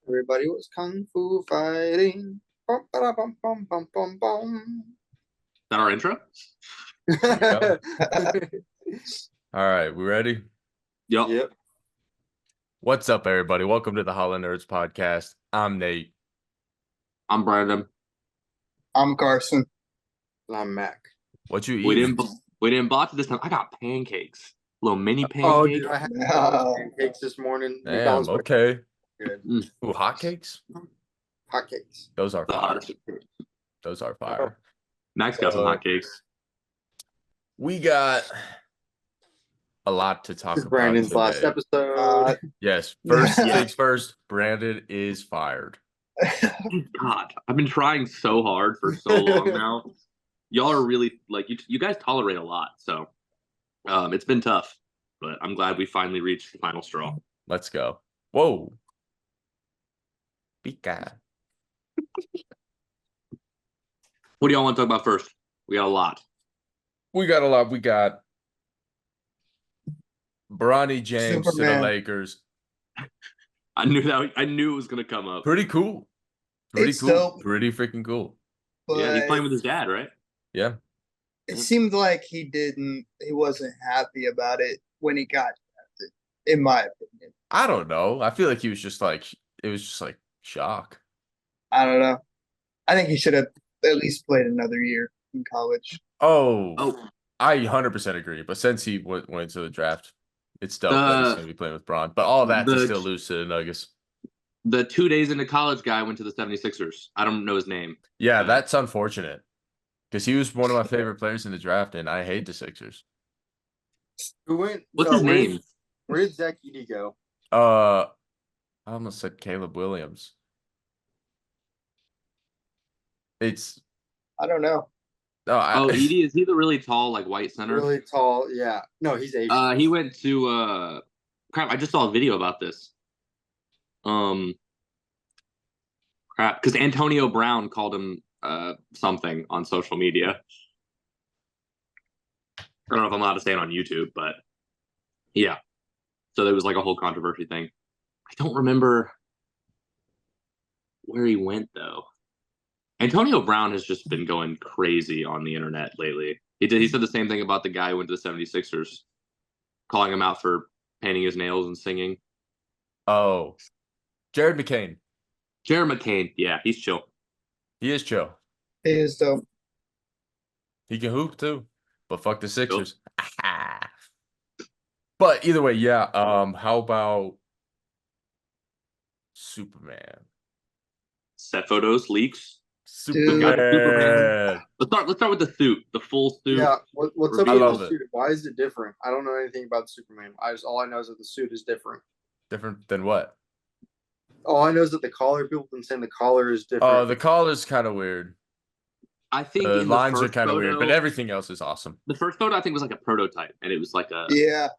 Everybody was kung fu fighting. Bum, ba, bum, bum, bum, bum, bum. That our intro? All right, we ready? Yep. Yep. What's up, everybody? Welcome to the Holland Nerds podcast. I'm Nate. I'm Brandon. I'm Carson. And I'm Mac. What you We eating? didn't botch it this time. I got pancakes. Little mini Oh, pancakes. dude, I had McDonald's pancakes this morning. Damn, McDonald's were okay. good. Ooh, hotcakes? Hotcakes. Those are The fire. hottest. Those are fire. Max got some hotcakes. We got a lot to talk This is about Brandon's today. last episode. Yes, first things first, Brandon is fired. God, I've been trying so hard for so long now. Y'all are really like you guys tolerate a lot, so it's been tough. But I'm glad we finally reached the final straw. Let's go. Whoa. Pika. What do y'all want to talk about first? We got a lot. We got a lot. We got Bronny James to Superman. the Lakers. I knew it was gonna come up. Pretty cool. Pretty It's cool. dope. Pretty freaking cool. Yeah, he's But playing with his dad, right? Yeah. it seemed like he wasn't happy about it when he got drafted, in my opinion. I don't know. I feel like he was just like, it was just like shock. I don't know. I think he should have at least played another year in college. Oh, I 100% agree. But since he went to the draft, it's dope that he's going to be playing with Braun. But all that to still lose to the Nuggets. The 2 days into college guy went to the 76ers. I don't know his name. Yeah, that's unfortunate. Because he was one of my favorite players in the draft, and I hate the Sixers. Who went? What's his name? Where did Zach Edey go? I almost said Caleb Williams. I don't know. No, Edey, is he the really tall, like white center? Really tall, yeah. No, he's Asian. He went to crap. I just saw a video about this. Crap, because Antonio Brown called him something on social media. I don't know if I'm allowed to say it on YouTube, but yeah. So there was like a whole controversy thing. I don't remember where he went though. Antonio Brown has just been going crazy on the internet lately. He said the same thing about the guy who went to the 76ers, calling him out for painting his nails and singing. Oh, Jared McCain. Jared McCain, yeah, he's chill. He is chill. He is dope. He can hoop too, but fuck the Sixers. But either way, yeah. How about Superman? Set photos, leaks. Superman. Let's start with the suit, the full suit. Yeah, what's up I with love the it. suit? Why is it different? I don't know anything about Superman. All I know is that the suit is different. Different than what? All I know is that the collar. People have been saying the collar is different. Oh, the collar's kind of weird. I think The in lines the are kind of weird, but everything else is awesome. The first photo I think was like a prototype, and it was like a Yeah.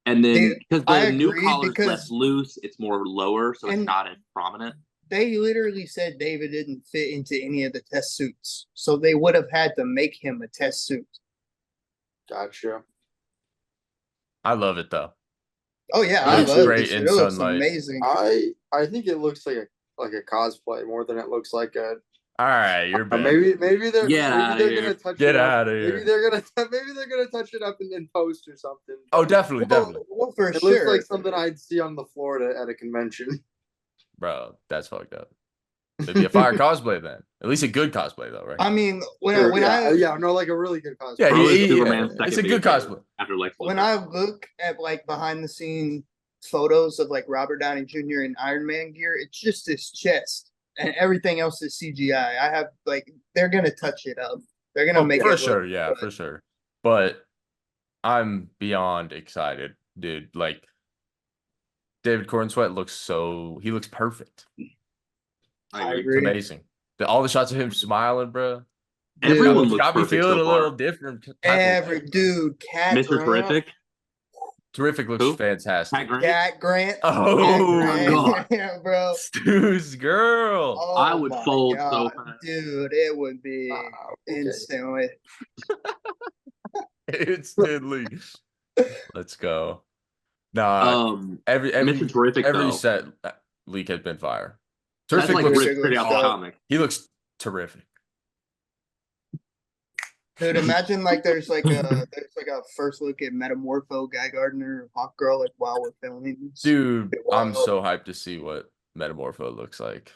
And then because the new agree, collar's because- less loose, it's more lower, so it's And- not as prominent. They literally said David didn't fit into any of the test suits, so they would have had to make him a test suit. Gotcha. I love it though. Oh yeah, It I looks love great it. in It looks sunlight. amazing. I think it looks like a cosplay more than it looks like a. All right, you're bad. Maybe they're Get gonna touch Get it up. out of here. Maybe they're gonna touch it up in post or something. Oh, definitely. Well, for it looks like something I'd see on the floor at a convention. Bro, that's fucked up. It'd be a fire cosplay then. At least a good cosplay though, right? I mean, like a really good cosplay. Yeah, Probably Superman's it's a second good biggest cosplay. after Lex When Luthor. I look at like behind the scene photos of like Robert Downey Jr. in Iron Man gear, it's just his chest and everything else is CGI. I have like they're gonna touch it up. They're gonna make for it sure, look yeah, good. for sure. But I'm beyond excited, dude. Like David Corenswet looks perfect. I It's amazing. All the shots of him smiling, bro. Everyone looks got me perfect feeling so a little far. different. Cat Mr. Grant. Terrific. Terrific looks Who? fantastic. Pat Grant. Cat Grant. Oh, Cat God. yeah, bro. Stu's girl. Oh, I would my fold so God. fast. Dude, it would be instantly. Instantly. Let's go. Nah, every Mr. Terrific every though. set leak has been fire. That's Terrific like looks, ripped straight out the comic. he looks terrific. Dude, imagine like there's like a first look at Metamorpho, Guy Gardner, Hawk Girl, like while we're filming this. Dude, I'm Wild. so hyped to see what Metamorpho looks like.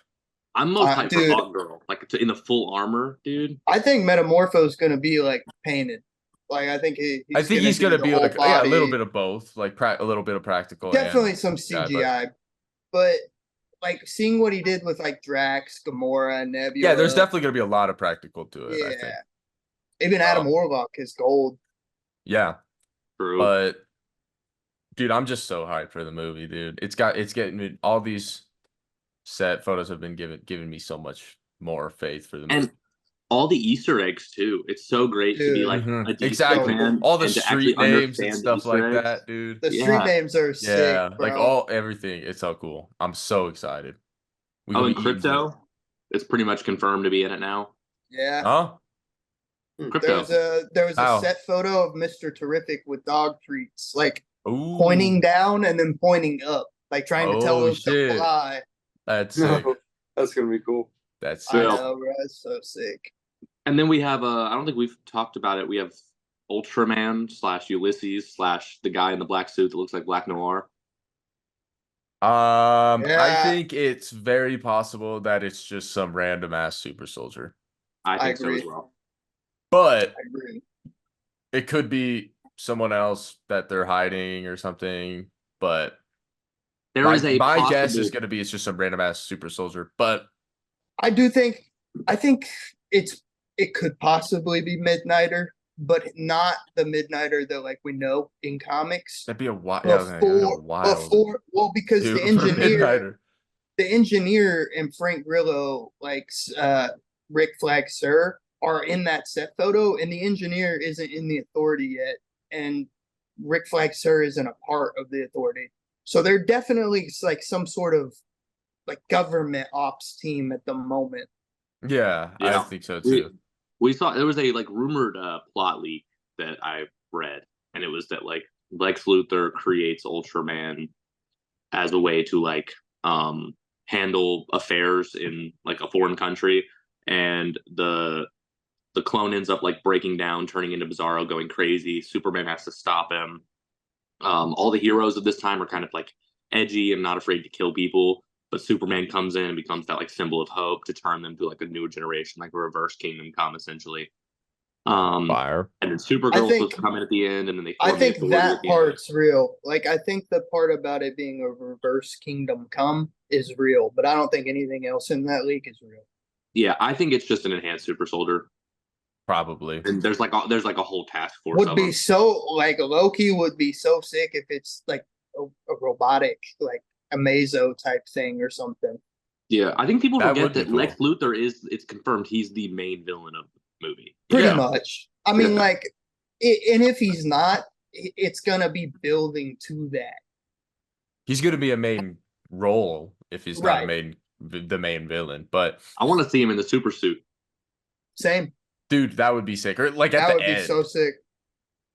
I'm most hyped for Dude. Hawk Girl, like in the full armor, dude. I think Metamorpho is gonna be like painted. Like I think he's gonna be the like whole a body. little bit of both, like a little bit of practical. Definitely and some CGI, CGI, but like seeing what he did with like Drax, Gamora, Nebula. Yeah, there's definitely gonna be a lot of practical to it. Yeah, I think. Even Adam Warlock is gold. Yeah, True. but dude, I'm just so hyped for the movie, dude. It's getting me, all these set photos have been giving me so much more faith for the movie. And all the Easter eggs too. It's so great to be like a DC exactly fan all the and to street actually names and understand stuff the Easter like eggs. that, dude. The street names are sick, bro. like everything. It's so cool. I'm so excited. And Crypto, it's pretty much confirmed to be in it now. Yeah. Huh? Crypto. There was a set photo of Mr. Terrific with dog treats, like Ooh. pointing down and then pointing up, like trying to tell him to fly. That's sick. That's gonna be cool. That's I sick. know, bro. It's so sick. And then we have I don't think we've talked about it. We have Ultraman / Ulysses / the guy in the black suit that looks like Black Noir. I think it's very possible that it's just some random ass super soldier. I think so as well. But I agree. It could be someone else that they're hiding or something. But my guess is gonna be it's just some random ass super soldier. But I think it could possibly be Midnighter, but not the Midnighter that like we know in comics. That'd be a wild. Because the engineer and Frank Grillo, like Rick Flag Sir, are in that set photo, and the engineer isn't in the Authority yet, and Rick Flag Sir isn't a part of the Authority. So they're definitely like some sort of like government ops team at the moment. Yeah, I think so too. We saw there was a like rumored plot leak that I read, and it was that like Lex Luthor creates Ultraman as a way to like handle affairs in like a foreign country, and the clone ends up like breaking down, turning into Bizarro, going crazy. Superman has to stop him. All the heroes of this time are kind of like edgy and not afraid to kill people, but Superman comes in and becomes that like symbol of hope to turn them to like a newer generation, like a reverse Kingdom Come essentially. Fire. And then Supergirl's supposed to come in at the end, and then I think that part's real. Like I think the part about it being a reverse Kingdom Come is real, but I don't think anything else in that leak is real. Yeah, I think it's just an enhanced super soldier. Probably. And there's like a whole task force. Would be so like Loki would be so sick if it's like a robotic, like a Mazo type thing or something. Yeah, I think people forget that Lex Luthor it's confirmed he's the main villain of the movie. Pretty much. I mean, like, and if he's not, it's gonna be building to that. He's gonna be a main role if he's not the main villain. But I want to see him in the super suit. Same. Dude, that would be sick. Or like at the end. That would be so sick.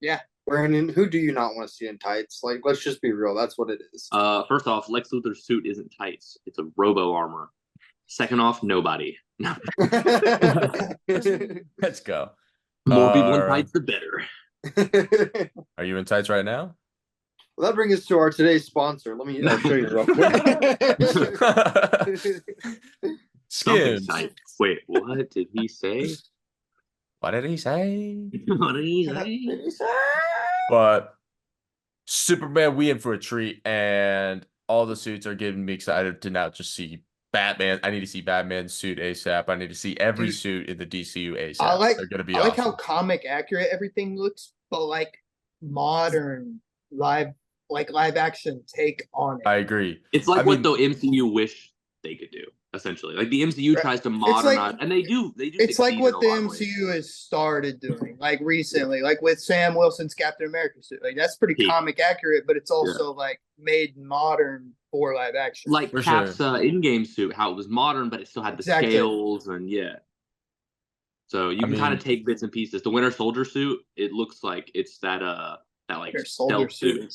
Yeah. Brandon, who do you not want to see in tights? Like, let's just be real. That's what it is. First off, Lex Luthor's suit isn't tights. It's a robo armor. Second off, nobody. No. Let's go. More people in tights, the better. Are you in tights right now? Well, that brings us to our today's sponsor. Let me show you real quick. Skins. Wait, what did he say? What did he say? What did he say? But Superman, we in for a treat, and all the suits are getting me excited to now just see Batman. I need to see Batman's suit ASAP. I need to see every suit in the DCU ASAP. They're gonna be awesome. Like how comic accurate everything looks, but like modern live action take on it. I agree. It's like what the MCU wish they could do. Essentially, like the MCU tries to modernize, and they do. It's like what the MCU has started doing, like recently, like with Sam Wilson's Captain America suit. Like that's pretty comic accurate, but it's also like made modern for live action. Like Cap's in-game suit, how it was modern, but it still had the scales and So you can kind of take bits and pieces. The Winter Soldier suit, it looks like it's that like stealth suit.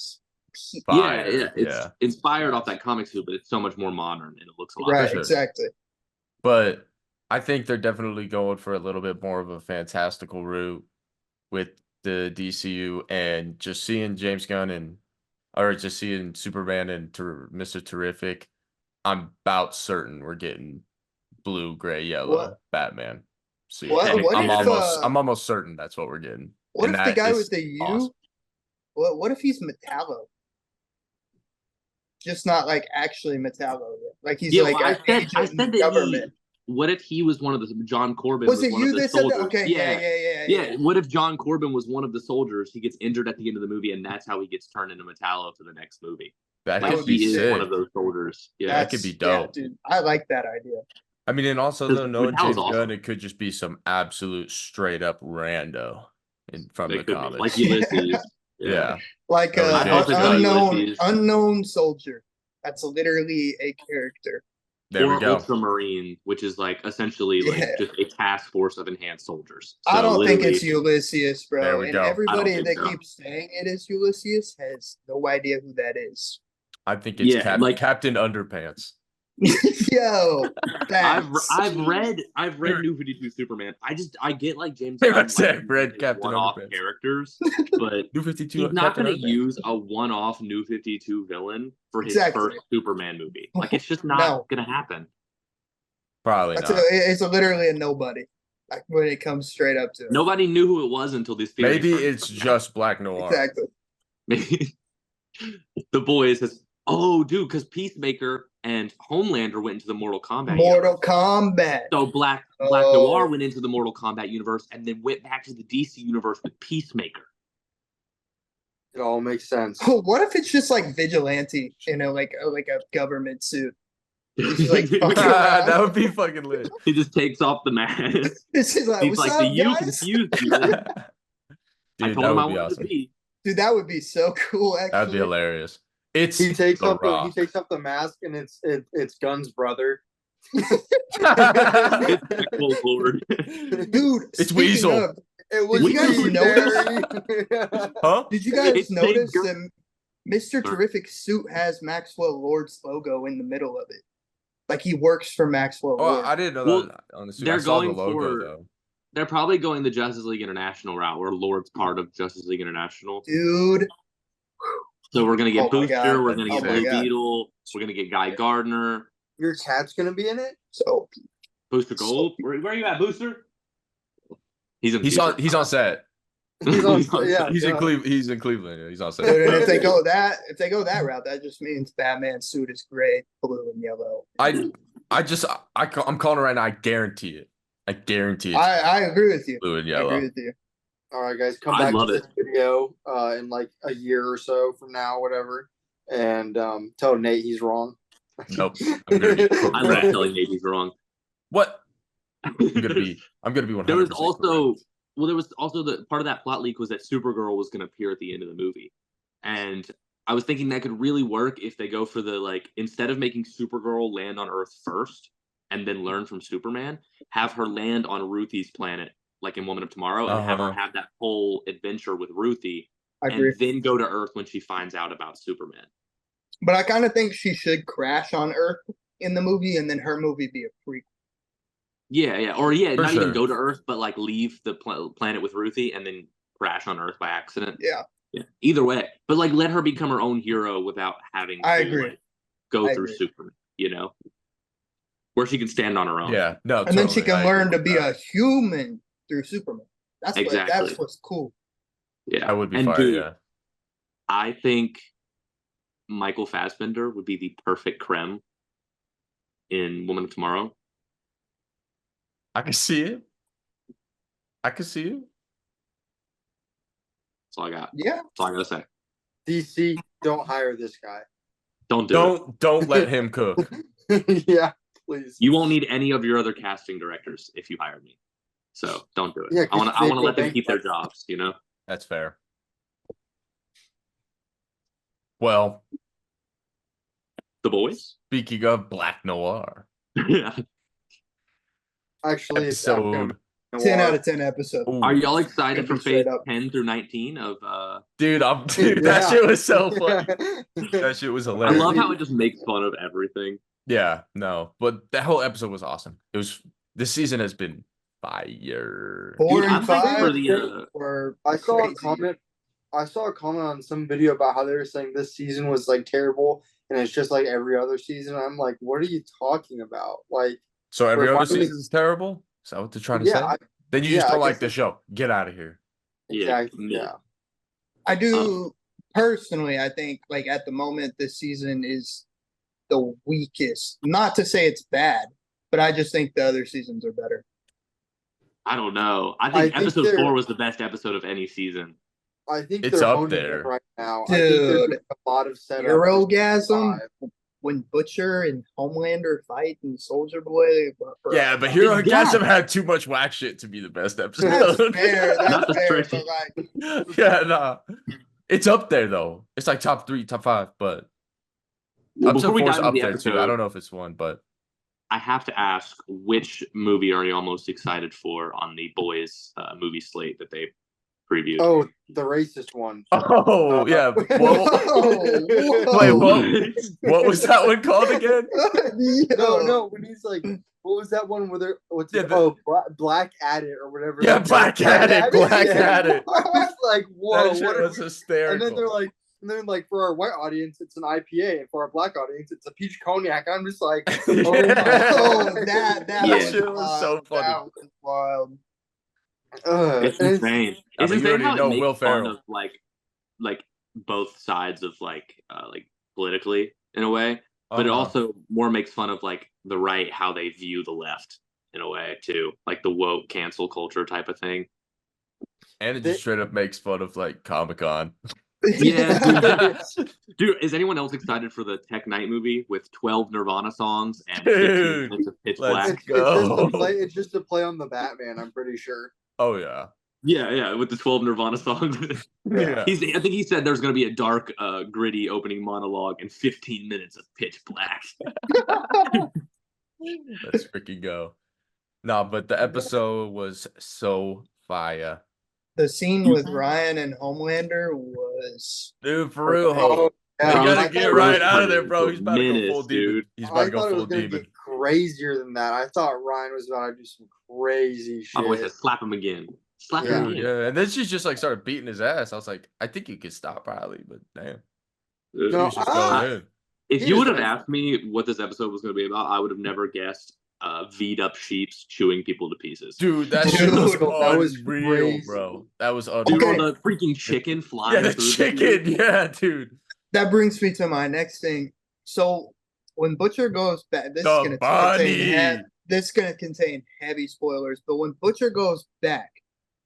Fire, yeah. It's yeah. inspired off that comic suit, but it's so much more modern and it looks a lot Right, better. exactly. But I think they're definitely going for a little bit more of a fantastical route with the DCU, and just seeing James Gunn or just seeing Superman and Mr. Terrific. I'm about certain we're getting blue, gray, yellow What- Batman suit. What- I'm, what I'm if, I'm almost certain that's what we're getting. What And if the that guy is with the U? awesome. What if he's Metallo? Just not like actually Metallo yet. Like he's Yeah, like well, an agent I in said that government. what if he was one of the John Corbin Was was it one you of the that said soldiers? that? Okay, yeah. Yeah, what if John Corbin was one of the soldiers? He gets injured at the end of the movie, and that's how he gets turned into Metallo for the next movie. That That Like would could be be he is sick. one of those soldiers. Yeah, That could be dope. Yeah, dude. I like that idea. I mean, and also Because though, knowing Metallo's James awesome. Gunn, it could just be some absolute straight up rando from It the could be, comics. like Ulysses. Yeah. Like That was I hope it's not Ulysses. unknown soldier. That's literally a character. There we Or go. Ultramarine, which is like essentially like Yeah. just a task force of enhanced soldiers. I don't think literally- it's Ulysses, bro. There we and go. I don't everybody think that so. keeps saying it is Ulysses has no idea who that is. I think it's Yeah, like- Captain Underpants. Yo, I've facts. read New 52 Superman. I get like James Yeah, Gunn I said like, read his Captain one-off Underpants. characters, but New 52. he's not Captain going to Underpants. use a one-off New 52 villain for his Exactly. first Superman movie. Like it's just not No. going to happen. Probably That's not. it's literally a nobody. Like when it comes straight up to it. Nobody knew who it was until these theories. Maybe started it's coming out. just Black Noir. Exactly. Maybe the boys has. Oh, dude, because Peacemaker and Homelander went into the Mortal Kombat. Mortal universe. Kombat. So Black Oh. Noir went into the Mortal Kombat universe and then went back to the DC universe with Peacemaker. It all makes sense. What if it's just like vigilante in like a government suit? He's just like fucking that around. would be fucking lit. He just takes off the mask. This is like, He's what's like, up, the you guys? confused you. I Dude, told that him I would be wanted awesome. to be. Dude, that would be so cool. Actually, That'd be hilarious. It's He takes The off the Rock. the mask and it's Gunn's brother. It's Equal Lord. Dude, It's speaking Weasel. of, It was Did you guys legendary. Huh? did you guys It's notice big that Mr. Sorry. Terrific suit has Maxwell Lord's logo in the middle of it? Like he works for Maxwell Oh, Lord. I didn't know Well, that on the suit. they're I saw the going logo for- though. They're probably going the Justice League International route, where Lord's part of Justice League International. Dude, So we're gonna get Oh my Booster, God. we're gonna Oh get my Blue God. Beetle, we're gonna get Guy Gardner, Your cat's gonna be in it? so Booster Gold. Where are you at, Booster? He's He's on set. He's on yeah. He's in yeah. Cleveland. He's in Cleveland. Yeah, he's on set. dude, and if they go that route, that just means Batman's suit is gray, blue, and yellow. I'm calling it right now. I guarantee it. I guarantee it's I agree with you. blue and I yellow. agree with you. All right, guys, come I back love to this video in like a year or so from now, whatever, and tell Nate he's wrong. Nope. I'm gonna be I love correct. telling Nate he's wrong. What? I'm gonna be 100%. There was also the part of that plot leak was that Supergirl was gonna appear at the end of the movie. And I was thinking that could really work if they go for the like instead of making Supergirl land on Earth first and then learn from Superman, have her land on Ruthie's planet, like in Woman of Tomorrow, and have her have that whole adventure with Ruthie, I agree. and then go to Earth when she finds out about Superman. But I kind of think she should crash on Earth in the movie, and then her movie be a prequel. Yeah, or For not sure. even go to Earth, but like leave the planet with Ruthie and then crash on Earth by accident. Yeah, Yeah, either way, but like let her become her own hero without having to I agree. like, go I through agree. Superman. You know, where she can stand on her own. Yeah. No. and then she totally. I can learn agree to with be that. a human through Superman. That's Exactly. what's cool. Yeah, That would be and fire. dude, Yeah. I think Michael Fassbender would be the perfect creme in Woman of Tomorrow. I can see it. I can see it. That's all I got. Yeah, That's all I gotta say. DC, don't hire this guy. Don't do it. Don't let him cook. Yeah, please. You won't need any of your other casting directors if you hire me. So don't do it. Yeah, I want 'cause they to go let them keep their bankrupt. jobs. You know. That's fair. Well, The boys. speaking of Black Noir, Actually, it's episode a 10 while. out of 10 episode. Ooh. Are y'all excited for Straight phase up. 10 through 19 of Dude, that Yeah. shit was so funny. That shit was I hilarious. love how it just makes fun of everything. Yeah, no, but that whole episode was awesome. This season has been fire. 4 Dude, and I'm hyped 5 for the were I saw crazy. a comment. I saw a comment on some video about how they were saying this season was like terrible, and it's just like every other season. I'm like, what are you talking about? Like, So every other remind me- season is terrible? Is that what they're trying to Yeah, say? Then you yeah, just I don't like guess the it- show. Get out of here. exactly. Yeah. Yeah. I do personally, I think like at the moment this season is the weakest. Not to say it's bad, but I just think the other seasons are better. I don't know. I I think think episode they're- 4 was the best episode of any season. I think It's they're up honing there. it right now. I think they're Dude, doing a lot of setup. for Herogasm season when Butcher and Homelander fight and Soldier Boy. bro, Yeah, but Hero Yeah. Gasm had too much whack shit to be the best That's episode. fair. Not That's the fair. stretchy. But like, Yeah, nah. It's up there though. It's like top 3, top 5, but Well, episode before we 4 is dive into up the there too. I episode, don't know if it's one, but I have to ask, which movie are y'all most excited for on the boys movie slate that they previewed? Oh, the racist one. oh yeah. Whoa, Wait, whoa. what was that one called again? No. When he's like, what was that one where they're Black Addict or whatever? Yeah, Like, Black Addict, Black Addict. I was like, whoa, That shit what? was hysterical. And then they're like, for our white audience, it's an IPA, and for our black audience, it's a peach cognac. I'm just like, oh my Yeah. Oh, god, that Yeah. shit was so wild. funny. That was wild. It's and insane. I It's mean, you insane already how know it makes Will fun Ferrell. of like both sides of like politically in a way, but it Uh-huh. also more makes fun of like the right, how they view the left in a way too, like the woke cancel culture type of thing. And it just straight up makes fun of like Comic-Con. Yeah, dude. Is anyone else excited for the Tech Night movie with 12 Nirvana songs and 15 Dude, minutes of Pitch let's Black? go. it's just to play on the Batman. I'm pretty sure. Oh yeah. Yeah, with the 12 Nirvana songs. Yeah. I think he said there's going to be a dark, gritty opening monologue and 15 minutes of Pitch Black. Let's freaking go. No, but the episode was so fire. The scene with Ryan and Homelander was Dude, for real. Oh, You yeah, gotta I get thought- right out of there, bro. The He's about to go menace, full demon. dude. He's about I to thought go it full was gonna demon. get crazier than that. I thought Ryan was about to do some crazy shit. I always said, slap him again. Slap him Dude, again. yeah. And then she just like started beating his ass. I was like, I think you could stop probably, but damn. Uh, No, She was just going in. If He you was would have like- asked me what this episode was going to be about, I would have never guessed V'd up sheeps chewing people to pieces. Dude, that Dude, shit was that was unreal, crazy. bro. That was unreal. Dude, Okay. or the freaking chicken flying Yeah, the through chicken. Yeah, dude. that brings me to my next thing. So when Butcher goes back, The bunny. this is gonna contain heavy spoilers. But when Butcher goes back,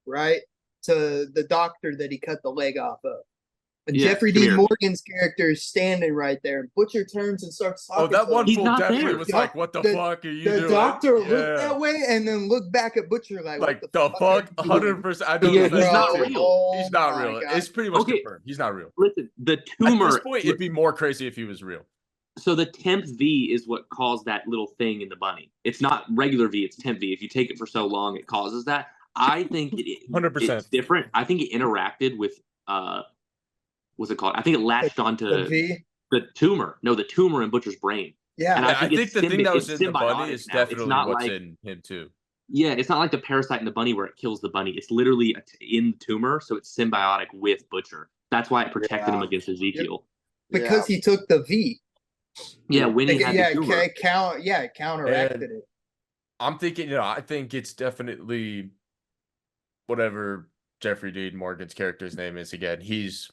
right, to the doctor that he cut the leg off of, and Yeah, Jeffrey come Dean here. Morgan's character is standing right there, and Butcher turns and starts talking. Oh, that to one him. He's fool not definitely there. was like, what the fuck are you The doing? doctor Yeah. looked that way and then looked back at Butcher like, Like, what the are fuck? you doing? 100%. I know Yeah, that's he's not too. real. Oh He's not my real. God. It's pretty much Okay. confirmed. He's not real. Listen, the At tumor. this point, it'd be more crazy if he was real. So the temp V is what caused that little thing in the bunny. It's not regular V, it's temp V. If you take it for so long, it causes that. I think 100%. it's different. I think it interacted with what's it called? I think it latched onto The V? the tumor. No, the tumor in Butcher's brain. Yeah. And Yeah, I think it's the thing that was it's in the bunny symbiotic is now. It's definitely not what's like- in him too. Yeah, it's not like the parasite in the bunny where it kills the bunny. It's literally in the tumor, so it's symbiotic with Butcher. That's why it protected him Yeah. against Ezekiel. because he took the V. Yeah, when he had yeah, the tumor. it counteracted And- it. I'm thinking, I think it's definitely whatever Jeffrey Dean Morgan's character's name is again. He's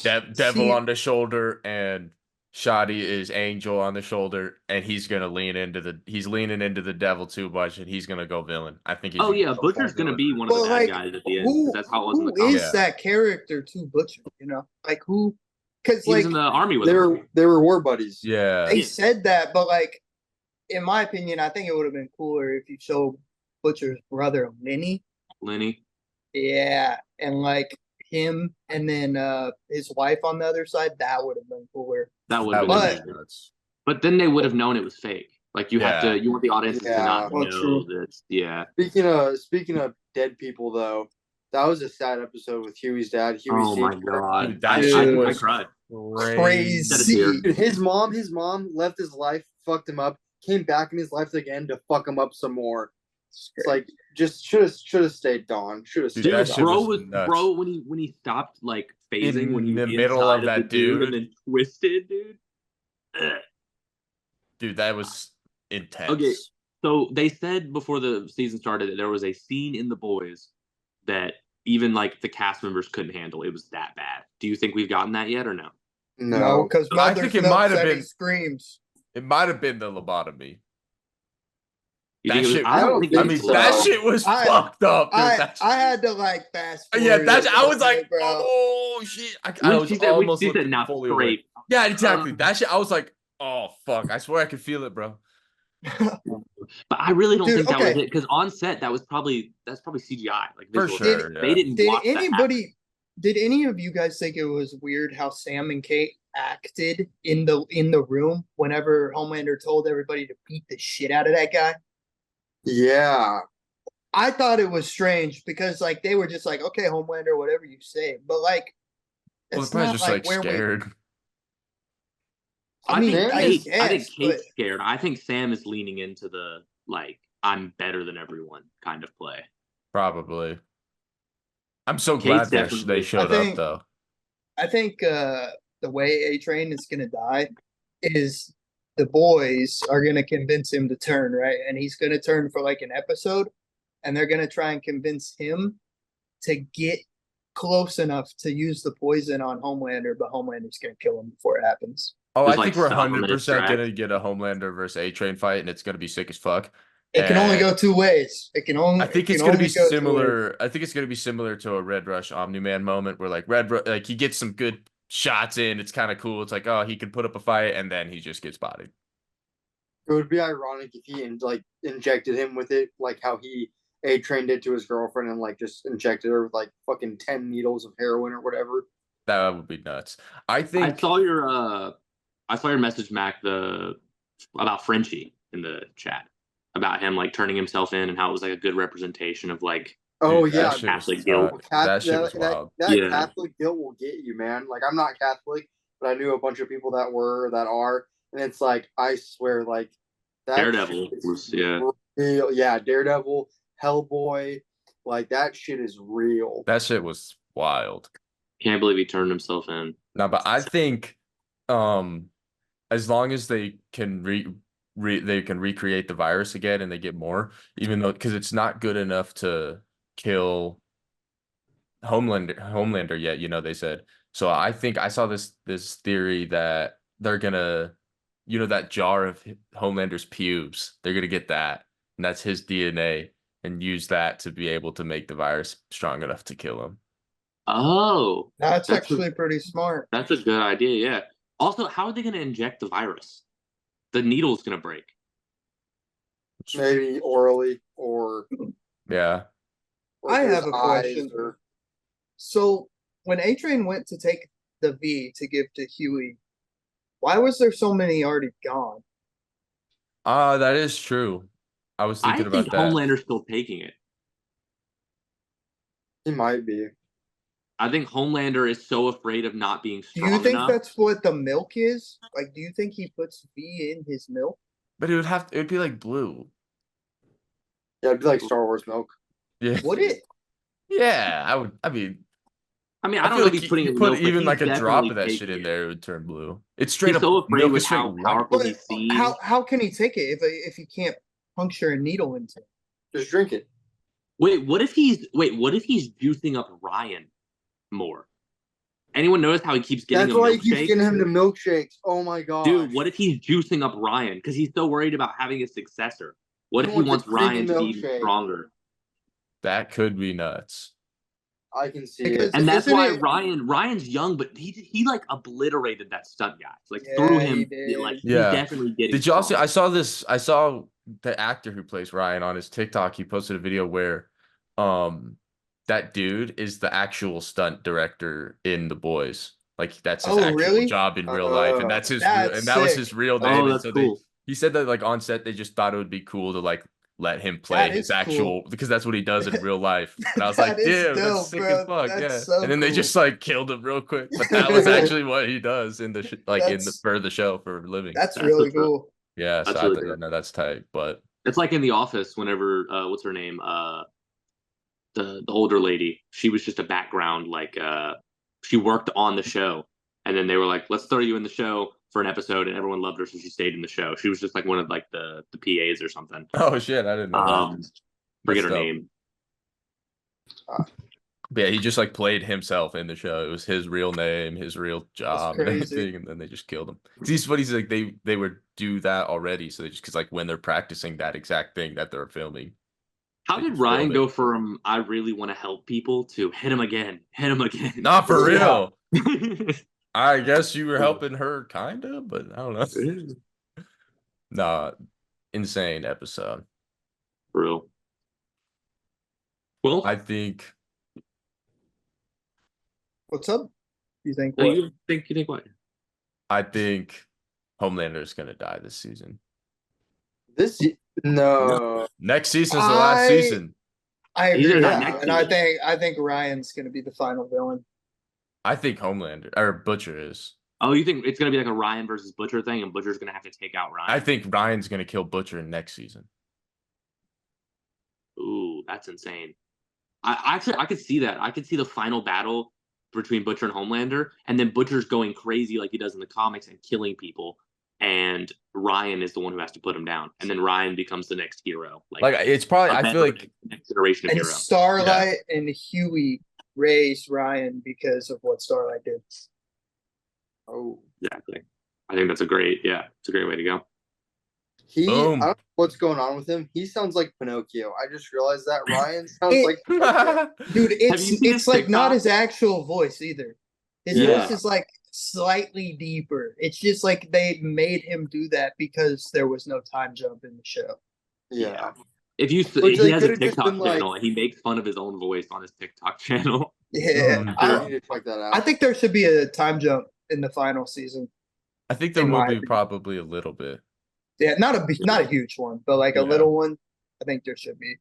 Devil See- on the shoulder, and Shoddy is Angel on the shoulder, and he's leaning into the devil too much, and he's gonna go villain. I think. Oh yeah, Butcher's gonna be one of the Well, bad like, guys at the end. 'cause that's how it was in the who is comics. Yeah. that character to Butcher? You know, like who? Because He was like in the army with They him. were war buddies. Yeah. they said that, but like in my opinion, I think it would have been cooler if you showed Butcher's brother Lenny. Lenny. Yeah, and like him, and then his wife on the other side. That would have been cooler. That would That have would been But- be amazing. nuts. But then they would have known it was fake. Like you have Yeah. to, you want the audience to not Well, know true. that. Yeah. Speaking of dead people though, that was a sad episode with Huey's dad. Huey Oh my Senior. god, Dude, that I shit think I was cried. Crazy. Dude, his mom left his life, fucked him up, came back in his life again to fuck him up some more. It's like just should have stayed Dawn. Should have Dude, stayed. that Dude, shit bro was was nuts. bro when he stopped like phasing when he In was the middle inside of the that dude and dude. then twisted, dude. Ugh. Dude, that was intense. Okay, so they said before the season started that there was a scene in The Boys that even like the cast members couldn't handle. It was that bad. Do you think we've gotten that yet or no? No, No. because I think Mother's it Milk might have said he been- screams. It might have been the lobotomy. You That think it was, shit- I I don't don't think I it think mean, was so. that low. shit was I- fucked up. Dude. I That had to like fast forward. yeah, that's. it, I was like, bro. oh shit! I When was she said, almost when she said looking now fully awake. scrape. Yeah, exactly. That shit. I was like, oh fuck! I swear I could feel it, bro. But I really don't Dude, think that was okay. it because on set that's probably CGI, like For visual sure. effects. yeah. They didn't Did watch that happen. anybody? Did any of you guys think it was weird how Sam and Kate acted in the room whenever Homelander told everybody to beat the shit out of that guy? Yeah. I thought it was strange because like they were just like, okay, Homelander, whatever you say, but like Well, it's they're probably not just like like where we. scared. I mean, think I Kate- guess, I think Kate's but scared. I think Sam is leaning into the like I'm better than everyone kind of play. Probably. I'm so Kate's glad they definitely- showed I think- up though. I think the way A Train is gonna die is the boys are gonna convince him to turn, right? And he's gonna turn for like an episode, and they're gonna try and convince him to get close enough to use the poison on Homelander, but Homelander's gonna kill him before it happens. Oh, I Just, think like, we're stop 'em in his 100% tracks. gonna get a Homelander versus A-Train fight, and it's gonna be sick as fuck. It can only And go two ways. It can only. I think it it's can gonna be only go two ways. similar. I think it's gonna be similar to a Red Rush Omni-Man moment where like he gets some good shots in. It's kind of cool. It's like, oh, he can put up a fight, and then he just gets bodied. It would be ironic if he injected him with it, like how he A-trained it to his girlfriend and like just injected her with like fucking 10 needles of heroin or whatever. That would be nuts. I I think. saw your message, Mac, about Frenchie in the chat about him like turning himself in and how it was like a good representation of like Oh Dude, yeah, that shit was Catholic nuts. guilt. That shit was wild. That Yeah. Catholic guilt will get you, man. Like I'm not Catholic, but I knew a bunch of people that were that are, and it's like I swear, like that Daredevil shit is was yeah. real. Yeah, Daredevil, Hellboy, like that shit is real. That shit was wild. Can't believe he turned himself in. No, but I think, as long as they can they can recreate the virus again and they get more, even though because it's not good enough to kill Homelander yet, they said. So I think I saw this theory that they're gonna, that jar of Homelander's pubes, they're gonna get that, and that's his DNA, and use that to be able to make the virus strong enough to kill him. Oh, That's That's actually pretty smart. that's a good idea. Yeah. Also, how are they going to inject the virus? The needle's going to break. Maybe orally or Yeah. I through have his a question. or- So when A Train went to take the V to give to Huey, why was there so many already gone? That is true. I was I thinking think about that. Homelander's still taking it. He might be. I think Homelander is so afraid of not being Do strong you think enough. that's what the milk is? Like, do you think he puts V in his milk? But it would be like blue. Yeah, it'd be like Star Wars milk. Yeah. Would it? Yeah, I mean, I mean, I I don't feel know like if he's putting you it in put milk, but even he's like a drop definitely of that taking shit in it. there, it would turn blue. It's straight He's up so afraid milk with is straight how white. powerful But he's seen. how can he take it if he can't puncture a needle into it? Just drink it. Wait, what if he's juicing up Ryan more? Anyone notice how he keeps getting That's a why he keeps milkshake? getting him to milkshakes. Oh my god. Dude, what if he's juicing up Ryan because he's so worried about having a successor? What He if he wants wants a creamy Ryan to be milkshake. stronger? That could be nuts. I can see Because- it. And that's Isn't why it- Ryan's young, but he like obliterated that stunt guy. Like Yeah, threw he him did. like Yeah. he's definitely getting. Did y'all see? strong. I saw the actor who plays Ryan on his TikTok. He posted a video where, that dude is the actual stunt director in The Boys. Like that's his Oh, actual really? job in real life, and that's his That's and that was sick. his real Oh, name. And that's so cool. He said that like on set they just thought it would be cool to like let him That play is his cool. actual because that's what he does in real life. And I was That like, is damn, dope, that's sick bro. as fuck. That's Yeah. so And then they cool. just like killed him real quick. But that was actually what he does in the That's- for the show for a living. That's That's really what's up. cool. Yeah, That's so really I thought, dope. no, that's tight. But It's like in The Office whenever what's her name? The older lady. She was just a background, like she worked on the show. And then they were like, let's throw you in the show for an episode, and everyone loved her, so she stayed in the show. She was just like one of like the PAs or something. oh shit, I didn't know that. Forget That's her dope. name. But yeah, he just like played himself in the show. It was his real name, his real job, and crazy. everything, and then they just killed him. He's what he's like. They would do that already, so they just because like when they're practicing that exact thing that they're filming. How They did just Ryan film go it. from I really want to help people to hit him again? Not for Yeah. real. I guess you were helping her, kind of, but I don't know. Nah, insane episode. For real. Well, I think What's up? You think so what? you think what? I think Homelander is gonna die this season. No. Next season's the last I- season. I Either agree, not next and I season. think Ryan's gonna be the final villain. I think Homelander or Butcher is. Oh, you think it's gonna be like a Ryan versus Butcher thing, and Butcher's gonna have to take out Ryan? I think Ryan's gonna kill Butcher next season. Ooh, that's insane. I could see that. I could see the final battle between Butcher and Homelander, and then Butcher's going crazy like he does in the comics and killing people, and Ryan is the one who has to put him down, and then Ryan becomes the next hero. Like it's probably. I feel like next generation of And hero. Starlight and Huey raised Ryan because of what Starlight did. Oh. Exactly. I think that's a great way to go. I Boom. don't know what's going on with him. He sounds like Pinocchio. I just realized that Ryan sounds It- like Pinocchio. Dude, you seen it's his like not TikTok? his actual voice either. His Yeah. voice is like slightly deeper. It's just like they made him do that because there was no time jump in the show. Yeah. If you Which he they has a could've just TikTok been like- channel and he makes fun of his own voice on his TikTok channel. Yeah, Mm. I need to check that out. I think there should be a time jump in the final season. I think there In will my be opinion. probably a little bit, Yeah, not a huge one, but like a Yeah. little one. I think there should be.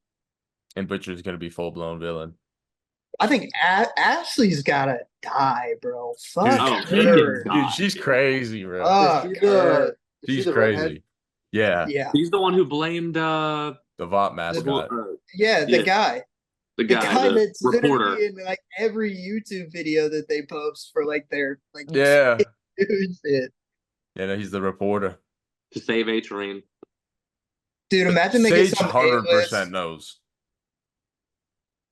and Butcher's gonna be full blown villain. I think Ashley's gotta die, bro. Fuck Oh, she her. can die. Dude, she's crazy, bro. Fuck Is she her. is she She's the crazy. redhead? Yeah, Yeah, He's the one who blamed the Vought mascot. yeah, the Yeah. guy. the The guy, guy the that's reporter. gonna be in like every YouTube video that they post for like their like Yeah, dude shit. yeah, no, he's the reporter. To save A Train. Dude, imagine they get Sage some 100% A-list. knows.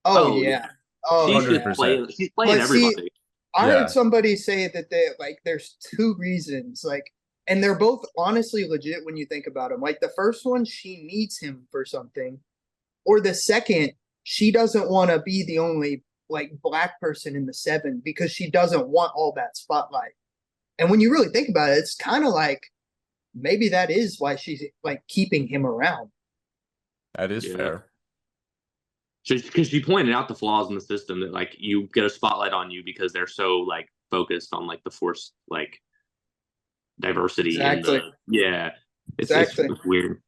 Oh Oh, yeah. Oh She's yeah. 100%. She's playing But see, everybody. I Yeah. heard somebody say that they like there's two reasons, like, and they're both honestly legit when you think about them. Like the first one, she needs him for something, or the second, she doesn't want to be the only like black person in the seven because she doesn't want all that spotlight. And when you really think about it, it's kind of like maybe that is why she's like keeping him around. That is Yeah. fair. Because she pointed out the flaws in the system that like you get a spotlight on you because they're so like focused on like the force like diversity. Exactly. It's Exactly. it's weird.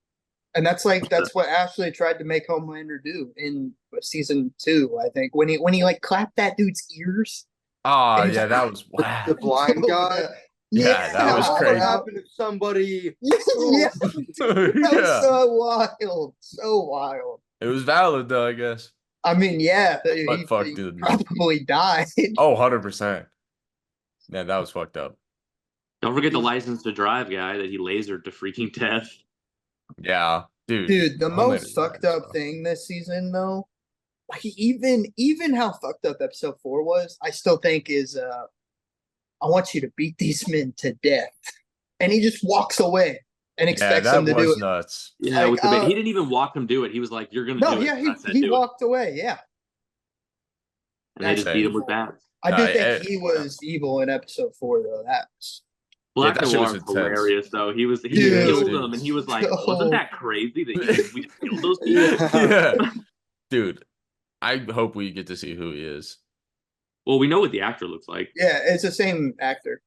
And that's what Ashley tried to make Homelander do in season 2, I think. When he like clapped that dude's ears. Ah, And- yeah, that was wow. The blind guy. Yeah, that was What crazy. happened if somebody? yeah, that was Yeah, so wild. So wild. it was valid though, I guess. I mean, yeah, But fuck, he dude. probably died. Oh, 100%. Man, that was fucked up. Don't forget the license to drive guy that he lasered to freaking death. Yeah, dude. Dude, the Homelander's most fucked nice, up though. thing this season, though, like even how fucked up episode 4 was, I still think is I want you to beat these men to death, and he just walks away and Yeah, expects that them to do was it. nuts. Yeah, Like, with the he didn't even walk him do it. He was like, "You're gonna No, do yeah, it." I said, he "Do it." walked away. Yeah, And they just beat him with Insane. bats. I Nah, did think he was evil in episode 4, though. That's Black that shit was Noir's intense. hilarious though. He Dude. killed them, and he was like, So- "Wasn't that crazy that we just killed those people?" Yeah. Dude, I hope we get to see who he is. Well, we know what the actor looks like. yeah, it's the same actor.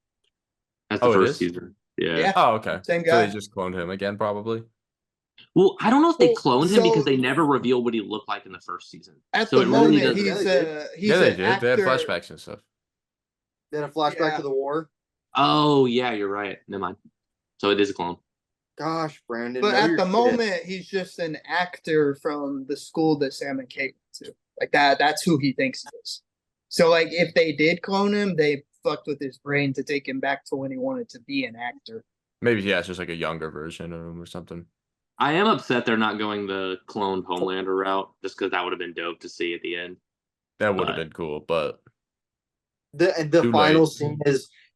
That's the Oh, it first is? season. Yeah. Oh, okay. Same So guy. they just cloned him again, probably. Well, I don't know if they Well, cloned him because so- they never revealed what he looked like in the first season. At So the it really moment, doesn't. he's Yeah, Yeah, they an did. They had actor. flashbacks and stuff. Then a flashback Yeah. to the war. Oh yeah, you're right. Never mind. So it is a clone. Gosh, Brandon. But know at your the shit. moment, he's just an actor from the school that Sam and Kate went to. Like that's who he thinks he is. So like if they did clone him, they fucked with his brain to take him back to when he wanted to be an actor. Maybe yeah, it's just like a younger version of him or something. I am upset they're not going the cloned Homelander route, just because that would have been dope to see at the end. That would have But- been cool, but The Too final late. scene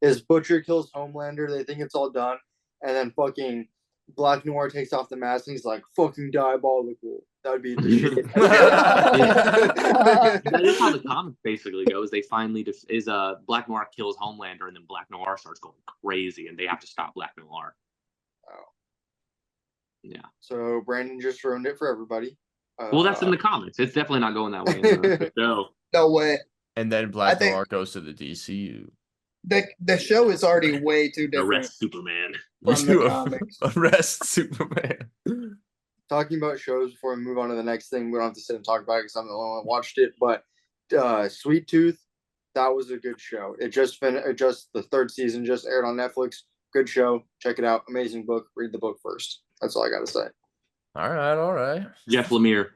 is Butcher kills Homelander. They think it's all done, and then fucking Black Noir takes off the mask and he's like, "Fucking diabolical." That would be the shit. That is how the comic basically goes. They finally Black Noir kills Homelander, and then Black Noir starts going crazy, and they have to stop Black Noir. Oh. Yeah. So Brandon just ruined it for everybody. Well, that's in the comics. It's definitely not going that way in the show. No way. and then Black I think- Noir goes to the DCU. The show is already way too different Arrest Superman. from the comics. Arrest Superman. Talking about shows before we move on to the next thing, we don't have to sit and talk about it because I'm the only one that watched it. But Sweet Tooth, that was a good show. It just the third season just aired on Netflix. Good show. Check it out. Amazing book. Read the book first. That's all I gotta say. All right. Jeff Lemire.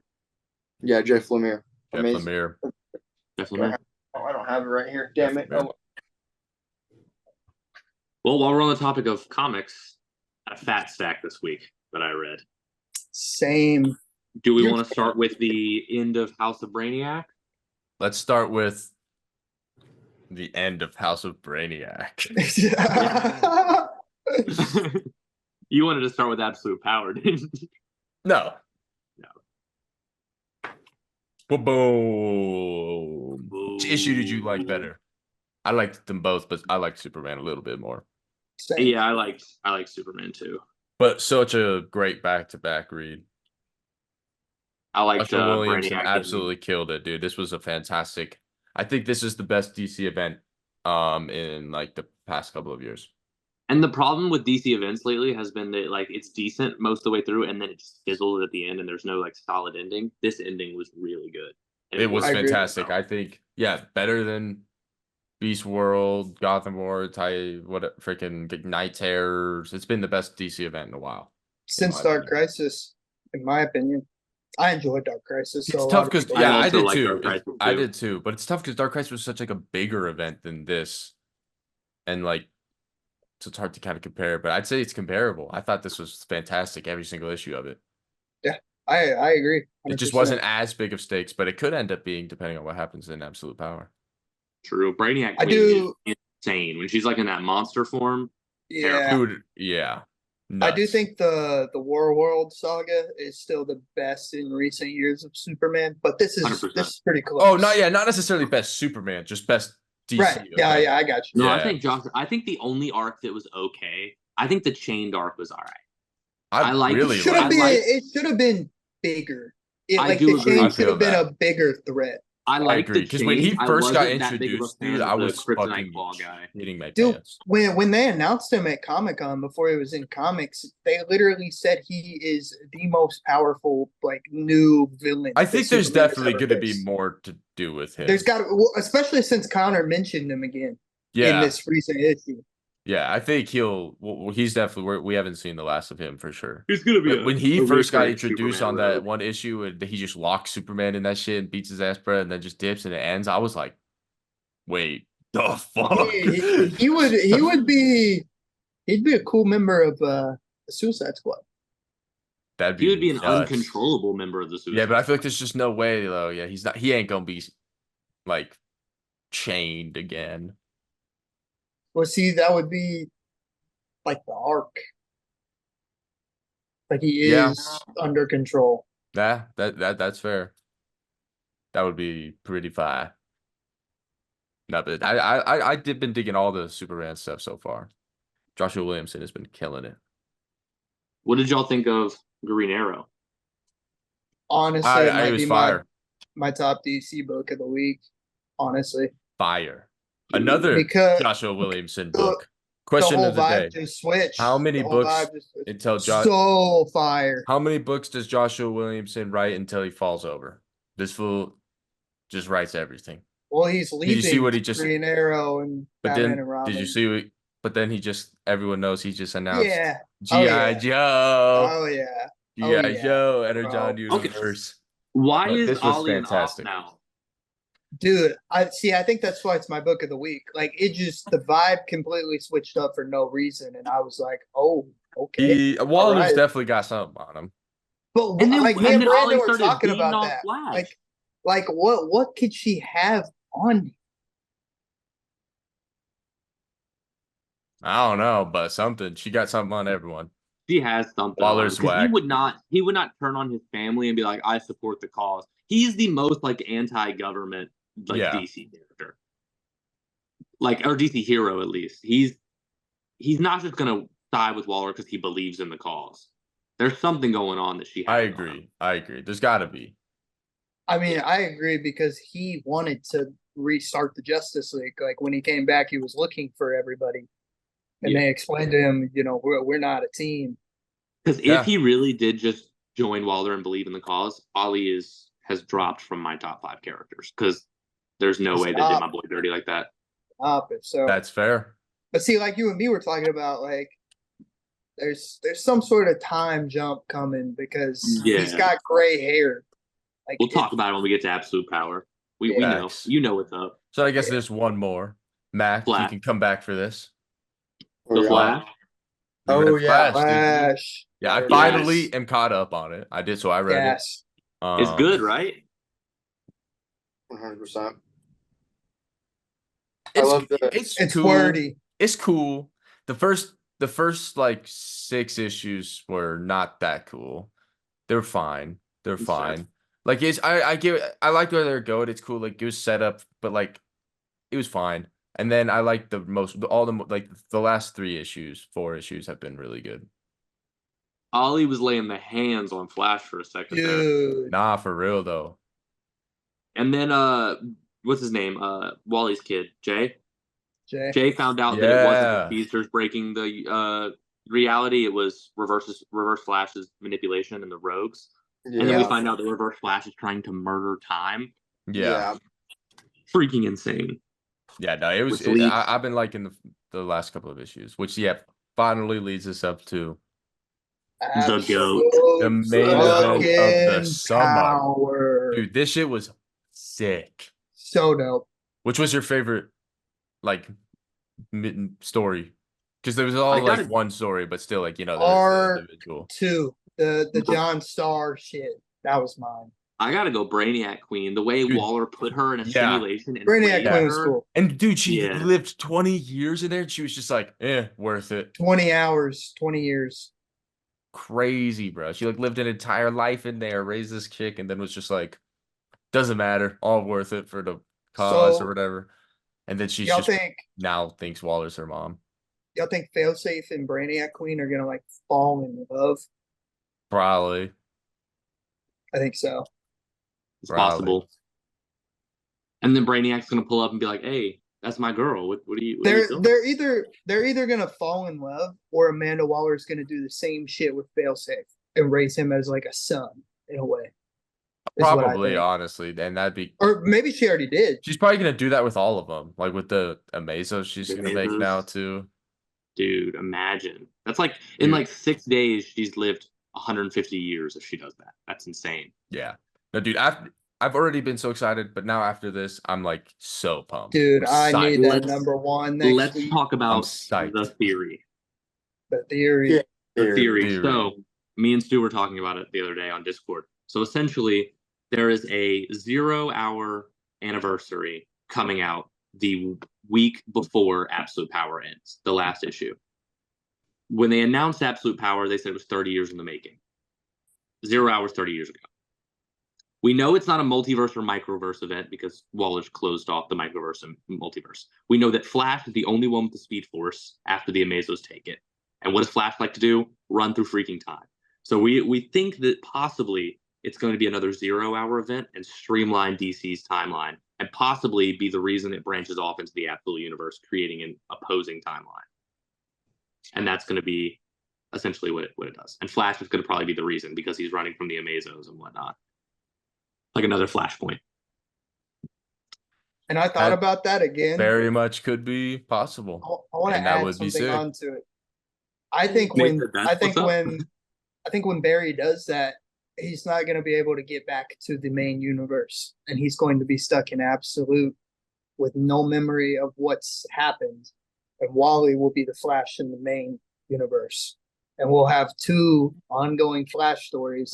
Yeah, Jeff Lemire. Jeff Amazing. Lemire. Jeff Lemire. Oh, I don't have it right here. Damn Jeff it. Lemire. Oh, Well, while we're on the topic of comics, a fat stack this week that I read. Same. Do we want to start with the end of House of Brainiac? Let's start with the end of House of Brainiac. You wanted to start with Absolute Power, didn't you? No. No. Boom. Which issue did you like better? I liked them both, but I liked Superman a little bit more. Same. Yeah, I like Superman too. But such a great back-to-back read. I like Joshua Williamson Brainiac. absolutely killed it, dude. This was a fantastic. I think this is the best DC event in like the past couple of years. And the problem with DC events lately has been that like it's decent most of the way through, and then it just fizzles at the end, and there's no like solid ending. This ending was really good. And It was I agree. fantastic. I think, yeah, better than Beast World, Gotham War, freaking Night Terrors. It's been the best DC event in a while. Since my Dark opinion. Crisis, in my opinion. I enjoyed Dark Crisis. So It's a lot tough of because people- yeah, I I also did like too. Dark Crisis, I too. did too, but it's tough because Dark Crisis was such like a bigger event than this, and like so it's hard to kind of compare. But I'd say it's comparable. I thought this was fantastic. Every single issue of it. I agree. It just 100%. wasn't as big of stakes, but it could end up being depending on what happens in Absolute Power. True. Brainiac I Queen do- is insane when she's like in that monster form. Yeah. Dude, yeah. I do Nuts. think the War World saga is still the best in recent years of Superman, but this is 100%. pretty close. Oh, not necessarily best Superman, just best DC. Right. Yeah, event. yeah, I got you. No, Yeah. I think the only arc that was okay. I think the Chained arc was all right. I I like- really Should have I been. like- It should have been bigger. I Like do the agree. I change should feel have been that. a bigger threat. I like agree the because when he Chained. I first got wasn't that big of a introduced, fan dude, of I the was Kryptonite fucking Claw guy. hitting my Dude, pants. When they announced him at Comic-Con before he was in comics, they literally said he is the most powerful like new villain. I that think there's Superman has definitely ever going to be faced. more to do with him. There's got to, especially since Connor mentioned him again in yeah, this recent issue. yeah. I think he's definitely. We haven't seen the last of him for sure. He's gonna But when he first got recurring introduced Superman on that rogue. one issue and he just locks Superman in that shit and beats his ass, bro, and then just dips and it ends, I was like, "Wait, the fuck?" He would be he'd be a cool member of the Suicide Squad. That'd be He would be an nuts. uncontrollable member of the Suicide Yeah, but I feel like there's just no way though. Yeah, he's not. He ain't gonna be like chained again. Well, see, that would be like the arc. Like he is Yeah. under control. Yeah, that's fair. That would be pretty fire. No, but I did been digging all the Superman stuff so far. Joshua Williamson has been killing it. What did y'all think of Green Arrow? Honestly, it I might was be fire. my top DC book of the week. Honestly, Fire. Another because Joshua Williamson uh, book. Question whole of the vibe day. just switched. How many The whole books vibe just switched. until Josh? So fire. How many books does Joshua Williamson write until he falls over? This fool just writes everything. Well, he's you see leaving what he just- Green Arrow and But Batman then, and Robin. did you see what? But then he just, everyone knows he just announced Yeah. G.I. Joe. Oh yeah. G.I. yeah, Joe, Energon bro. Okay. Universe. Why But is this was Ollie an off fantastic. now? Dude, I think that's why it's my book of the week. Like it just the vibe completely switched up for no reason, and I was like, oh, okay. Waller's right. definitely got something on him. But And then, like me and and then Ollie Brandon were started talking beating about on that. Flash. Like what could she have on me? I don't know, but something. She got something on everyone. She has something. Waller's Because whack. he would not turn on his family and be like, I support the cause. He's the most like anti-government Yeah. DC character. Like, or DC hero at least. He's not just gonna side with Waller because he believes in the cause. There's something going on that she has. I agree. There's gotta be. I mean, I agree because he wanted to restart the Justice League. Like when he came back, he was looking for everybody, and Yeah. they explained to him, we're not a team. Because Yeah. if he really did just join Waller and believe in the cause, Ollie has dropped from my top 5 characters. Because there's no way they did my boy dirty like that. So That's fair. But see, like you and me were talking about, like there's some sort of time jump coming because he's Yeah. got gray hair. Like We'll talk about it when we get to absolute power. We know. Facts. You know what's up. So I guess there's one more. Mac, you Flash. can come back for this. The Flash. Oh, Leave it yeah. at Flash, dude. Flash. Yeah, I Yes. finally am caught up on it. I did, so I read Yes. it. It's good, right? 100%. It's, love the- It's cool. wordy. It's cool. The first like 6 issues were not that cool. They're fine. They're It's fine. Like I like where they're going. It's cool. Like it was set up, but like it was fine. And then I like the last 4 issues have been really good. Ollie was laying the hands on Flash for a second there. Dude. Nah, for real though. And then what's his name? Wally's kid, Jay. Jay. Jay found out that it wasn't Yeah. the speedsters breaking the reality. It was reverse Flash's manipulation and the rogues. Yeah. And then we find out that Reverse Flash is trying to murder time. Yeah. Freaking insane. Yeah, no, it was. Which leads- I've been liking the last couple of issues, which finally leads us up to The GOAT. the main event of the fucking summer. power. Dude, this shit was sick. So dope. Which was your favorite, like, story? Because there was all I like gotta- one story, but still, like, there was Our- the individual. 2, the John Starr shit. That was mine. I gotta go Brainiac Queen. The way Dude. Waller put her in a Yeah. simulation and Brainiac raised Queen was her. cool. And dude, she Yeah. lived 20 years in there, and she was just like, worth it. 20 hours, 20 years. Crazy, bro. She like lived an entire life in there, raised this chick, and then was just like, doesn't matter, all worth it for the cause So, or whatever. And then she's Y'all just now thinks Waller's her mom. think Failsafe and Brainiac Queen are gonna like fall in love? Probably. I think so. It's Probably. possible. And then Brainiac's gonna pull up and be like, "Hey, that's my girl. What are you doing?" They're either gonna fall in love or Amanda Waller is gonna do the same shit with Failsafe and raise him as like a son in a way. is what I Probably, think. honestly. And that'd be. Or maybe she already did. She's probably gonna do that with all of them, like with the Amazo she's gonna make Amazos. now too. Dude, imagine. That's like in Dude. like 6 days, she's lived 150 years if she does that. That's insane. Yeah. No, dude, I've already been so excited, but now after this, I'm like so pumped. Dude, I'm I need psyched. that #1 next Let's week. talk about psyched. the theory. The theory. Yeah. The theory. Theory. So me and Stu were talking about it the other day on Discord. So essentially, there is a 0-hour anniversary coming out the week before Absolute Power ends, the last issue. When they announced Absolute Power, they said it was 30 years in the making. 0 hours 30 years ago. We know it's not a multiverse or microverse event because Waller's closed off the microverse and multiverse. We know that Flash is the only one with the Speed Force after the Amazos take it. And what does Flash like to do? Run through freaking time. So we think that possibly it's going to be another 0-hour event and streamline DC's timeline and possibly be the reason it branches off into the Absolute Universe, creating an opposing timeline. and that's going to be essentially what it does. And Flash is going to probably be the reason because he's running from the Amazos and whatnot, like another Flashpoint. And I thought That about that again. Very much could be possible. I want to and that add would be something sick. onto it. I think Nate when said that's what's up. I think when Barry does that, he's not going to be able to get back to the main universe, and he's going to be stuck in absolute with no memory of what's happened. And Wally will be the Flash in the main universe, and we'll have two ongoing Flash stories.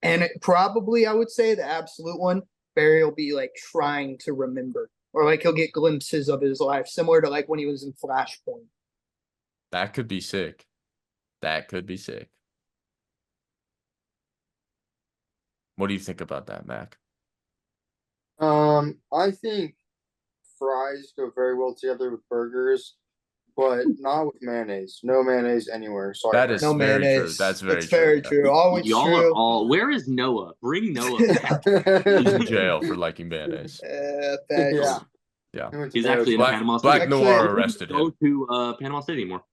And probably, I would say, the absolute one, Barry will be like trying to remember, or like he'll get glimpses of his life, similar to like when he was in Flashpoint. That could be sick. That could be sick. What do you think about that, Mac? I think fries go very well together with burgers, but not with mayonnaise. No mayonnaise anywhere. Sorry. That is No very true. mayonnaise. That's very it's true. very yeah. true. Always Y'all true. are all. Where is Noah? Bring Noah back. He's in jail for liking mayonnaise. Thanks. Yeah. Yeah. He went to He's jail. actually in Black- Panama Black City. Noir I don't arrested go him. to Panama City anymore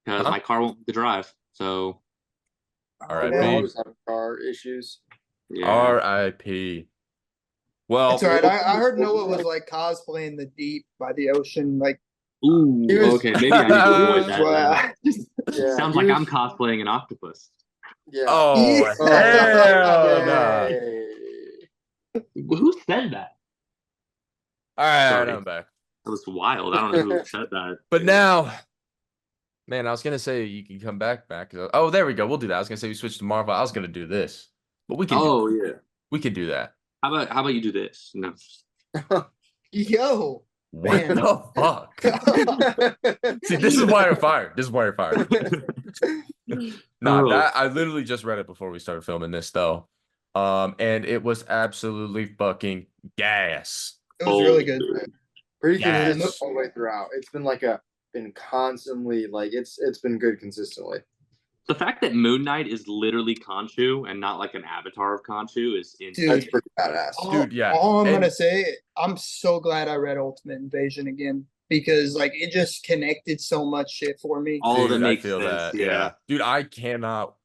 because Huh? my car won't drive. So R.I.P. We're always having car issues. yeah. R.I.P. Well, It's all right. I heard Noah was like cosplaying the deep by the ocean. Like, Ooh, He was- okay, maybe I need to avoid that. then. Yeah, Sounds he like was- I'm cosplaying an octopus. Yeah. oh, hell nah. Yay. Who said that? All right, Sorry. I'm back. That was wild. I don't know who said that. But now, man, I was gonna say you can come back. Oh, there we go. We'll do that. I was gonna say we switched to Marvel. I was gonna do this, but we can. Oh yeah. We can do that. How about you do this? No. yo, What Man. the fuck? See, this is why you're fired. This is why you're fired. No, Oh. that I literally just read it before we started filming this though. And it was absolutely fucking gas. it was really good. Pretty Yes. consistent all the way throughout. It's been like been constantly like it's been good consistently. The fact that Moon Knight is literally Khonshu and not like an avatar of Khonshu is insane. Dude. That's pretty badass. Dude, yeah. All I'm And- gonna say, I'm so glad I read Ultimate Invasion again because like it just connected so much shit for me. All of it Dude, makes I feel sense. that. Yeah. Dude, I cannot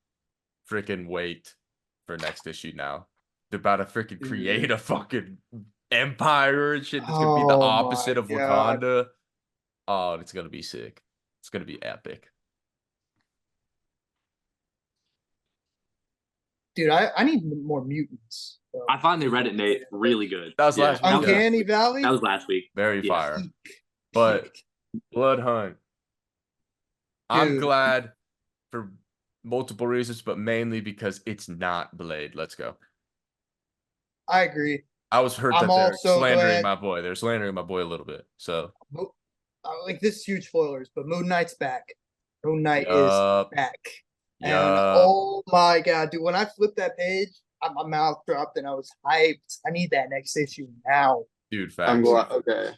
freaking wait for next issue now. They're about to freaking create a fucking empire and shit. It's gonna be the Oh my opposite of God. Wakanda. Oh, it's gonna be sick. It's gonna be epic. Dude, I need more mutants. So. I finally read it, Nate. Really good. That was last week. that was- Uncanny Valley. That was last week. Very Yeah. fire. But Blood Hunt. I'm Dude. glad for multiple reasons, but mainly because it's not Blade. Let's go. I agree. I was hurt I'm that they're also slandering glad- my boy. They're slandering my boy a little bit. So Like this is huge spoilers, but Moon Knight's back. Moon Knight Yup. is back. And yeah. oh my God, dude, when I flipped that page, my mouth dropped and I was hyped. I need that next issue now. Dude, I'm facts. glad. Okay.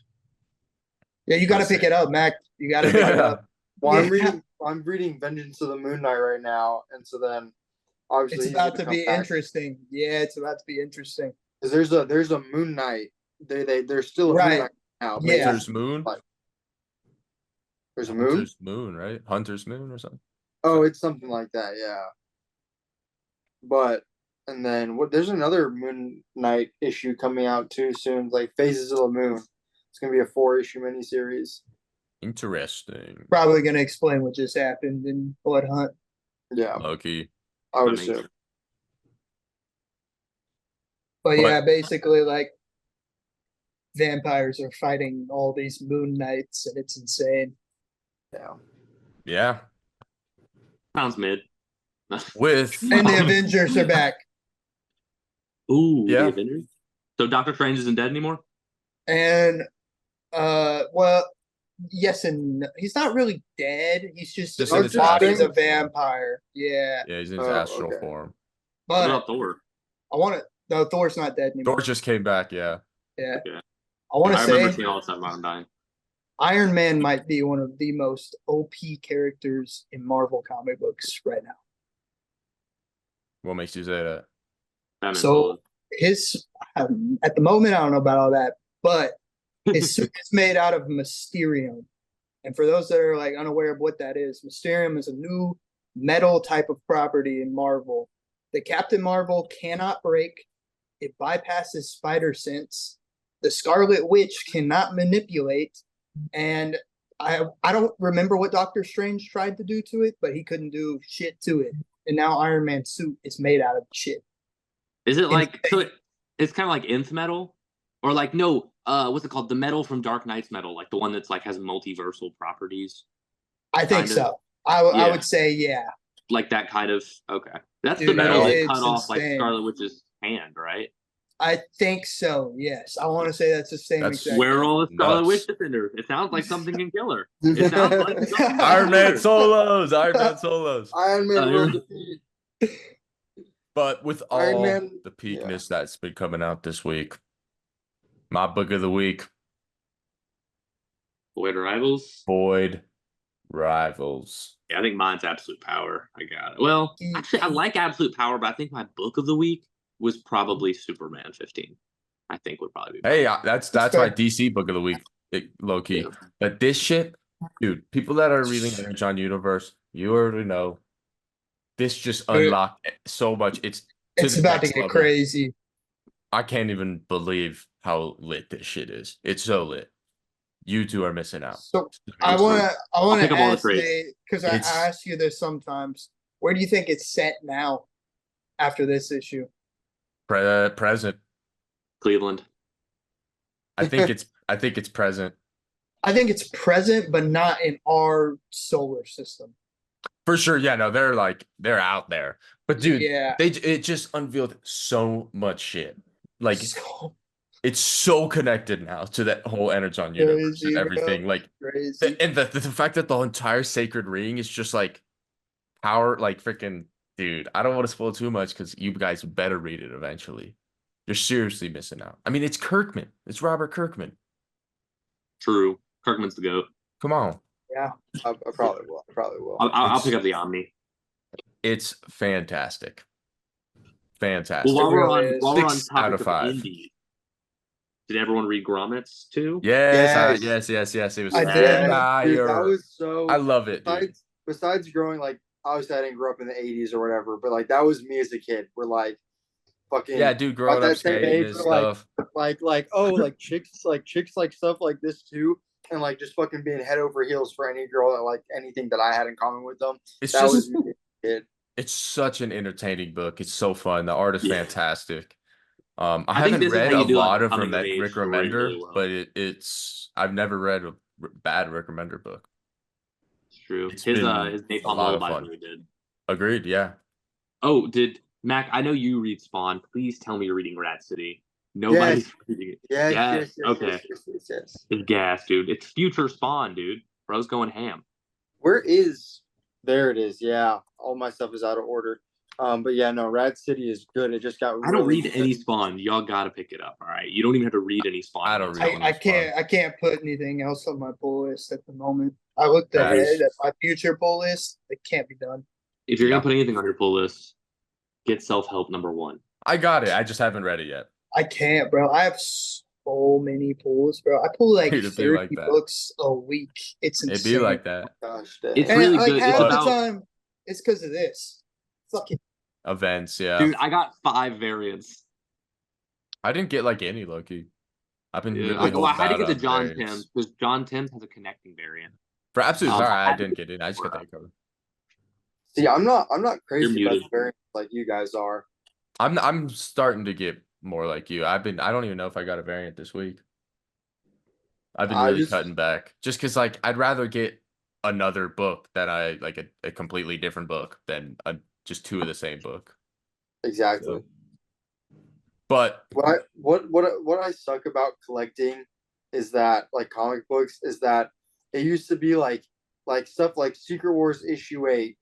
Yeah, you got to That's pick it. it up, Mac. You got to pick it up. Well, Yeah. I'm reading Vengeance of the Moon Knight right now, and so then obviously It's he's about gonna to come be back. interesting. Yeah, it's about to be interesting. 'Cause there's a Moon Knight. There's still a Right. Moon Knight now. but Yeah. Hunter's Moon? Like, there's a moon. Hunter's Moon, right? Hunter's Moon or something? Oh, it's something like that, yeah. But and then there's another Moon Knight issue coming out too soon, like Phases of the Moon. It's gonna be a 4-issue miniseries. Interesting. Probably going to explain what just happened in Blood Hunt. Yeah, Loki. I would That makes assume. sense. But But- yeah, basically, like vampires are fighting all these Moon Knights, and it's insane. Yeah. Yeah. Sounds mid. With And the Avengers are back. Ooh, Yeah. the Avengers. So Doctor Strange isn't dead anymore? And well, yes and no. He's not really dead. He's just Just in his his body's a astral form. vampire. Yeah, yeah, he's in his Oh, astral okay. form. What but about Thor? I want to. No, Thor's not dead anymore. Thor just came back, yeah. Yeah, Yeah. I want I to remember say seeing all the stuff about him dying. Iron Man might be one of the most OP characters in Marvel comic books right now. What makes you say that? Batman's So old. his at the moment, I don't know about all that, but his suit is made out of Mysterium, And for those that are like unaware of what that is, Mysterium is a new metal type of property in Marvel. The Captain Marvel cannot break. It bypasses spider sense. The Scarlet Witch cannot manipulate. And I don't remember what Doctor Strange tried to do to it, but he couldn't do shit to it. And now Iron Man's suit is made out of shit. Is it like so? It's kind of like nth metal, or like no? What's it called? The metal from Dark Knight's metal, like the one that's like has multiversal properties. I think Kind of. so. I Yeah. would say yeah. Like that kind of. Okay, that's the Dude, metal that it's cut off like insane. Scarlet Witch's hand, right? I think so. Yes, I want to say that's the same That's exact. Where are all the Scarlet nuts. Witch defenders? It sounds like something can kill her. It sounds like something can Iron kill Man her. solos. Iron Man solos. Iron Man will Iron- defeat. But with Iron all Man- the peakness that's been coming out this week, my book of the week, Void Rivals. Void Rivals. Yeah, I think mine's Absolute Power. I got it. Well, actually, I like Absolute Power, but I think my book of the week was probably Superman 15. I think would probably be. Hey, mine. that's That's my fair. DC book of the week, low key. Yeah. But this shit, dude, people that are reading Energon Universe, you already know. This just unlocked so much. It's the about to next get level. crazy. I can't even believe how lit this shit is. It's so lit. You two are missing out. So I I want to pick up all the ask trades. because I It's- ask you this sometimes. Where do you think it's set now after this issue? Present. Cleveland. I think it's present. I think it's present, but not in our solar system. For sure. Yeah, no, they're out there. But dude, Yeah. it just unveiled so much shit. Like So it's so connected now to that whole Energon universe Crazy, and bro. everything. Like crazy. and the fact that the entire sacred ring is just like power, like freaking dude. I don't want to spoil too much because you guys better read it eventually. You're seriously missing out. I mean, it's Kirkman. It's Robert Kirkman. True. Kirkman's the GOAT. Come on. Yeah. I probably will. I'll It's- pick up the Omni. It's fantastic. Fantastic. Well, while we're really on is. while we're on 6 out topic of of 5. indie, did everyone read Grommets too? Yes, Yes. yes. It was I Yeah, did. dude, that fire. was so. I love it, dude. Besides growing like obviously I didn't grow up in the '80s or whatever, but like that was me as a kid. We're like fucking Yeah, dude, growing that up same skating age, and we're like- stuff. like oh like chicks like stuff like this too, and like just fucking being head over heels for any girl that like anything that I had in common with them. It's That just was me as a kid. it's such an entertaining book. It's so fun. The art is Yeah. fantastic. I I think haven't this is read how a you do, like, lot a of coming of age Rick story Remender, really well. but it's I've never read a bad Rick Remender book. It's true. It's His been his a Napalm lot of Lullaby fun. really did. Agreed. Yeah. Oh, did Mac? I know you read Spawn. Please tell me you're reading Rat City. Nobody's reading it. Yes, Yeah, yes, yes, okay. yes. It's gas, dude. It's future Spawn, dude. Bro's going ham. Where is? There it is. Yeah, all my stuff is out of order. But yeah, no, Rad City is good. It just got. I don't really read any good. Spawn. Y'all gotta pick it up. All right. You don't even have to read any Spawn. I don't read I can't put anything else on my pull list at the moment. I looked That ahead is- at my future pull list. It can't be done. If you're Yeah. gonna put anything on your pull list, get Self Help #1. I got it. I just haven't read it yet. I can't, bro. I have so many pulls, bro. I pull like Dude, it'd be 30 like that. books a week. It's insane. It'd be like that. Gosh, dang. It's And really like good. half It's the about time, it's because of this. Fucking Events, yeah. dude. I got 5 variants. I didn't get like any Loki. I've been really Well, I holding had to out get the on John variants. Tim's because John Tim's has a connecting variant. For Absolute I Power, I had to didn't get get it. I just got that covered. See, I'm not crazy about muted. the variants like you guys are. I'm starting to get more like you. I don't even know if I got a variant this week. I've been I really just- cutting back. Just because like I'd rather get another book than I like a completely different book than just 2 of the same book. Exactly. But What I suck about collecting is that like comic books is that it used to be like stuff like Secret Wars issue 8,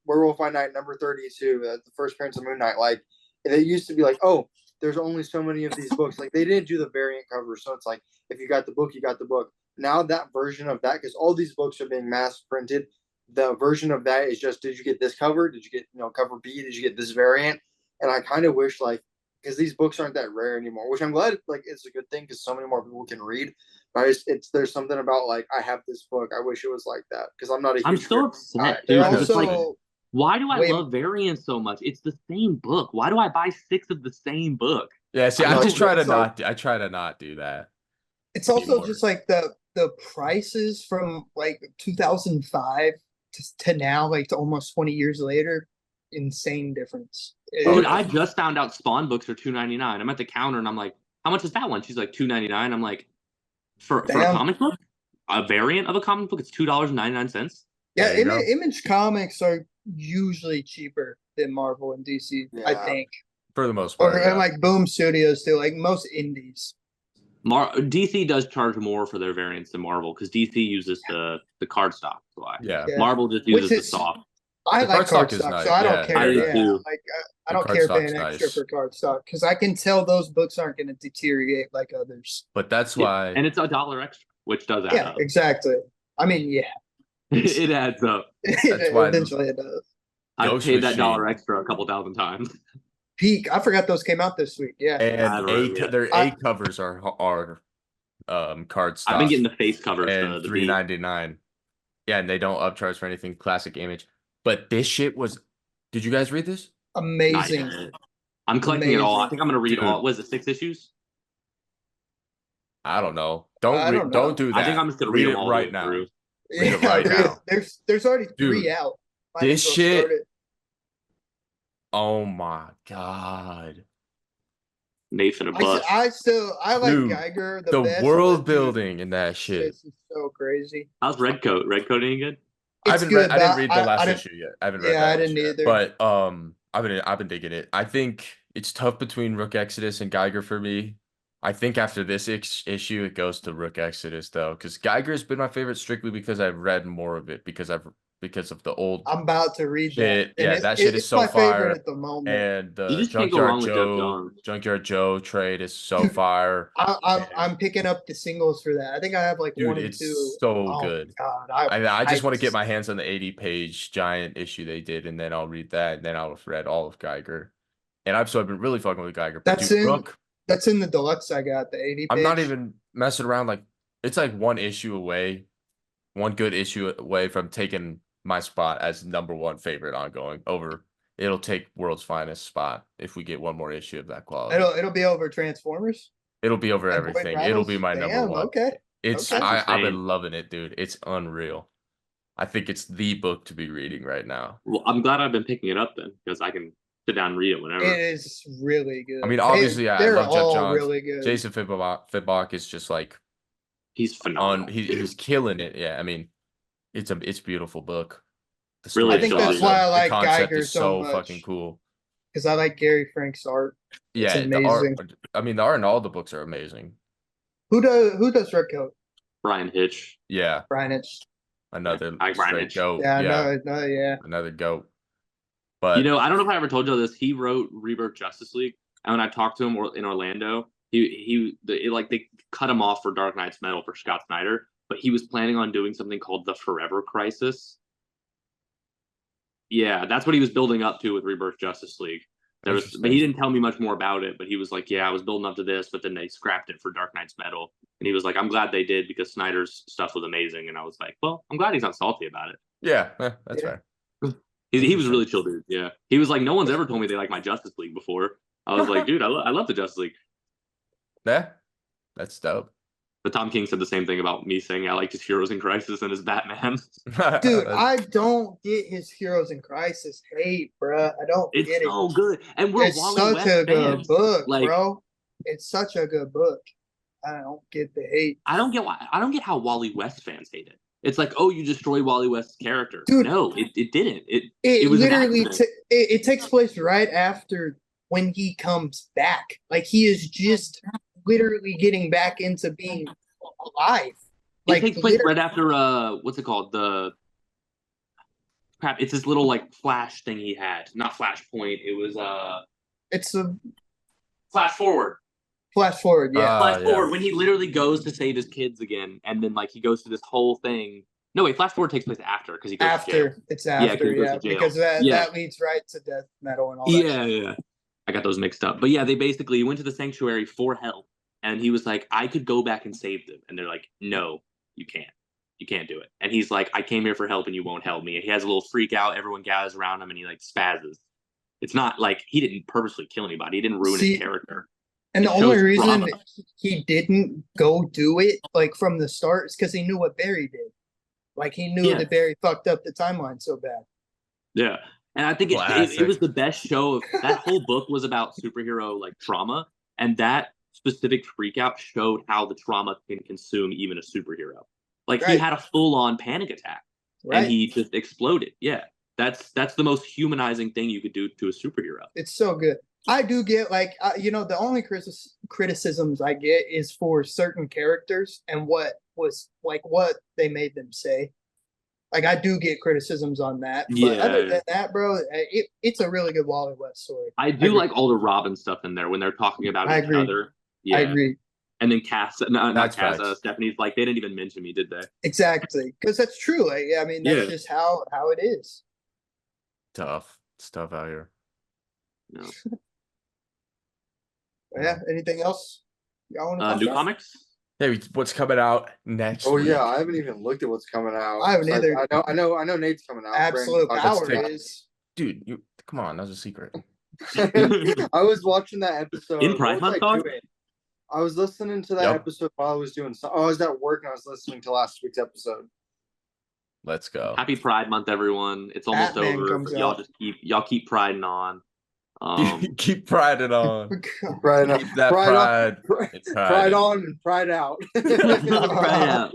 Werewolf by Night #32, the first appearance of Moon Knight. Like it used to be like, oh, there's only so many of these books. Like they didn't do the variant cover, so it's like if you got the book, you got the book. Now that version of that, because all these books are being mass printed, the version of that is just, did you get this cover? Did you get cover B? Did you get this variant? And I kind of wish because these books aren't that rare anymore, which I'm glad like it's a good thing because so many more people can read. There's something about like I have this book. I wish it was like that because I'm not a huge I'm so fan guy. upset, They're dude. 'cause it's like, also why do I way- love variants so much? It's the same book. Why do I buy 6 of the same book? Yeah, see, I I know, just try to it's like- not. I try to not do that. it's also anymore. just like the prices from like 2005 to now, like to almost 20 years later, insane difference. Dude, yeah. I just found out Spawn books are $2.99. I'm at the counter and I'm like, how much is that one? She's like $2.99. I'm like, for a Damn. comic book, a variant of a comic book, it's $2.99. Yeah, There you go. Image comics are usually cheaper than Marvel and DC, I Yeah. think. For the most part, Or yeah. and like Boom Studios too, like most indies. DC does charge more for their variants than Marvel because DC uses the card stock. That's why. Yeah. Yeah. Marvel just Which uses the is- soft. I The like card card stock is stock, nice. so I don't Yeah, care. I do Yeah, too. like I The don't card care stock's paying extra nice. for card stock because I can tell those books aren't going to deteriorate like others. But that's Yeah, why. and it's $1 extra, which does add Yeah, up. exactly. I mean, yeah, It adds up. That's why- eventually it does. I've Ghost paid that Machine. dollar extra a couple thousand times. Peak. I forgot those came out this week. Yeah. I And haven't read them yet. their I- A covers are card stock. I've been getting the face covers, and the $3.99. Yeah, and they don't upcharge for anything. Classic Image. But this shit was. Did you guys read this? Not Amazing. yet. I'm collecting it all. I Amazing. think I'm gonna read Dude. all. Was it 6 issues? I don't know. I Don't don't know. don't do that. I think I'm just gonna read read it them all right the way now. through. Read it right now. There's already Dude, 3 out. Might this as well shit- start it. Oh my god. Nathan a bust. I like Dude, Geiger The best, world but dude, building in that shit. This is so crazy. How's Red Coat? Red Coat any good? I It's haven't read. good, I didn't but read the last didn't- issue yet. I haven't read Yeah, that I issue didn't yet. either. But I've been digging it. I think it's tough between Rook Exodus and Geiger for me. I think after this issue, it goes to Rook Exodus though, because Geiger's been my favorite strictly because I've read more of it because of the old I'm about to read shit. that. and Yeah, that shit is it's so my fire. favorite at the moment. And the You just can't go wrong with Doug Jones. Junkyard Joe trade is so fire. I'm picking up the singles for that. I think I have like Dude, 1 and it's 2. so Oh, good. God, I just want to hyped. get my hands on the 80-page giant issue they did, and then I'll read that, and then I'll have read all of Geiger. And I've been really fucking with Geiger. But That's dude, in- Rook, That's in the deluxe I got, the 80 I'm not page. even messing around. Like it's like one issue away, one good issue away from taking my spot as #1 favorite ongoing over. It'll take World's Finest spot if we get one more issue of that quality. It'll be over Transformers. It'll be over And Boyd everything. It'll be Rattles? my Damn, #1. Okay. It's Okay. That's I've insane. been loving it, dude. It's unreal. I think it's the book to be reading right now. Well, I'm glad I've been picking it up then because I can sit down and read it whenever. It is really good. I mean, obviously, yeah, I they're love Jeff all Johns. really good. Jason Fitbach is just like He's phenomenal. he's killing it. Yeah, I mean, it's a beautiful book. The Really I think story, that's why I the like concept Geiger is so much. fucking cool. Because I like Gary Frank's art. It's Yeah, the art. amazing. I mean, the art in all the books are amazing. Who does Redcoat? Brian Hitch. Yeah, Brian Hitch. another I like Brian straight Hitch. goat. Yeah, Yeah, yeah. another goat. But You know, I don't know if I ever told you this. He wrote Rebirth Justice League, and when I talked to him in Orlando, they cut him off for Dark Knight's Metal for Scott Snyder, but he was planning on doing something called the Forever Crisis. Yeah, that's what he was building up to with Rebirth Justice League. But he Interesting. didn't tell me much more about it. But he was like, "Yeah, I was building up to this, but then they scrapped it for Dark Knight's Metal." And he was like, "I'm glad they did because Snyder's stuff was amazing." And I was like, "Well, I'm glad he's not salty about it." yeah, that's Yeah. fair. He was a really chill dude. Yeah, he was like, "No one's ever told me they like my Justice League before." I was like, "Dude, I love the Justice League." Yeah, that's dope. But Tom King said the same thing about me saying I liked his Heroes in Crisis and his Batman. Dude, I don't get his Heroes in Crisis hate, bruh. I don't It's get it. so good, and we're It's Wally such West a good fans. book, Like- bro. It's such a good book. I don't get the hate. I don't get how Wally West fans hate it. It's like, oh, you destroyed Wally West's character. Dude. No, it didn't. It It was an literally accident. it takes place right after when he comes back. Like he is just literally getting back into being alive. It takes place literally- right after what's it called? Crap, it's this little like flash thing he had. Not Flashpoint. It was It's a Flash Forward. flash forward, yeah. Flash yeah. Forward when he literally goes to save his kids again, and then like he goes through this whole thing. No, wait, Flash Forward takes place after because he goes to jail. After it's after, 'cause he goes yeah, to jail. because that Yeah. that leads right to death metal and all that. Yeah. I got those mixed up. But yeah, they basically went to the sanctuary for help. and he was like, I could go back and save them. And they're like, no, you can't. You can't do it. And he's like, I came here for help and you won't help me. And he has a little freak out. Everyone gathers around him and he like spazzes. It's not like he didn't purposely kill anybody. He didn't ruin his character. And the It only shows reason trauma. he didn't go do it like from the start is because he knew what Barry did. Like he knew Yeah. that Barry fucked up the timeline so bad. Yeah. And I think it Classic. was the best show of that whole book was about superhero like trauma. And that specific freak out showed how the trauma can consume even a superhero. Like he Right. had a full on panic attack Right. and he just exploded. Yeah. That's the most humanizing thing you could do to a superhero. It's so good. I do get like the only criticisms I get is for certain characters and what they made them say. Like I do get criticisms on that, but other Yeah. than that, bro, it's a really good Wally West story. I do like all the Robin stuff in there when they're talking about I each agree. other. Yeah. I agree And then Cass, not That's Cass, facts. Stephanie's like, they didn't even mention me, did they? exactly because that's true. Like, I mean, that's Yeah. just how it is. Tough. It's tough out here. No. Yeah. Anything else y'all want to talk New about? comics? Hey, what's coming out next Oh week? yeah, I haven't even looked at what's coming out. I haven't either. I know Nate's coming out. Absolute Brandon, Power take- is. Dude, you come on, that's a secret. I was watching that episode. In What Pride was Month, I dog? doing? I was listening to that Yep. episode while I was doing I was at work and I was listening to last week's episode. Let's go. Happy Pride Month, everyone. It's almost Batman over. comes But y'all out. just keep priding on. Keep priding on. Pride, Keep that pride, pride. It's pride on and pride out. Pride out.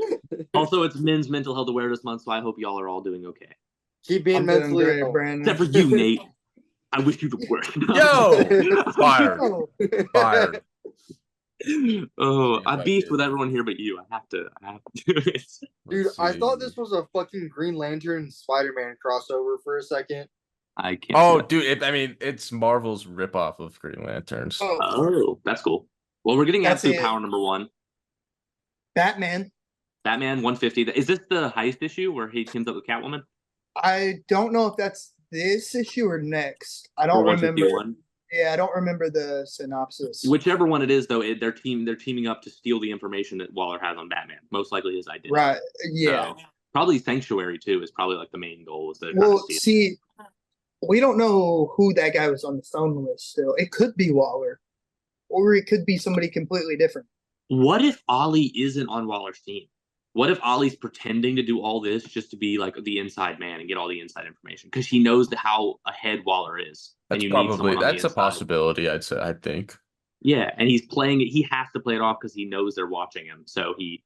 Also, it's Men's Mental Health Awareness Month, so I hope y'all are all doing okay. Keep being I'm doing mentally great, ill. Brandon. Except for you, Nate. I wish you the worst. Yo! Fired. Oh, Fired. Oh, I Dude, beefed dude. with everyone here but you. I have to do it. Dude, Let's I thought see. this was a fucking Green Lantern Spider-Man crossover for a second. I can't. Oh, see that. dude, I mean, it's Marvel's ripoff of Green Lanterns. oh, Oh, that's cool. Well, we're getting That's Absolute it. Power #1. Batman. Batman 150. Is this the heist issue where he teams up with Catwoman? I don't know if that's this issue or next. I Or don't remember. 151? Yeah, I don't remember the synopsis. Whichever one it is, though, they're teaming up to steal the information that Waller has on Batman. Most likely his identity. Right. Yeah. So, probably Sanctuary too is probably like the main goal. Is they're trying Well, to steal. see, we don't know who that guy was on the phone with still. It could be Waller, or it could be somebody completely different. What if Ollie isn't on Waller's team? What if Ollie's pretending to do all this just to be like the inside man and get all the inside information because he knows how ahead Waller is, and That's you need probably someone on the that's a inside. possibility, I'd say. I think. Yeah, and he's playing it. He has to play it off because he knows they're watching him. So he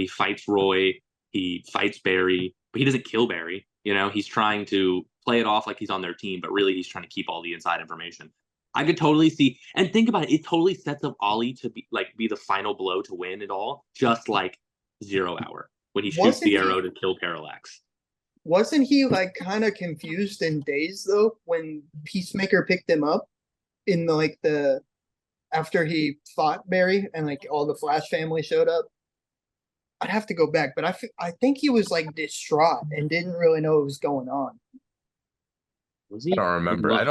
fights Roy, he fights Barry, but he doesn't kill Barry. He's trying to play it off like he's on their team, but really he's trying to keep all the inside information. I could totally see, and think about it. It totally sets up Ollie to be the final blow to win it all, just like 0 Hour when he shoots Wasn't the he- arrow to kill Parallax. Wasn't he like kind of confused and dazed though when Peacemaker picked him up in the after he fought Barry and like all the Flash family showed up? I'd have to go back, but I think he was like distraught and didn't really know what was going on. Was he? I don't remember. Look.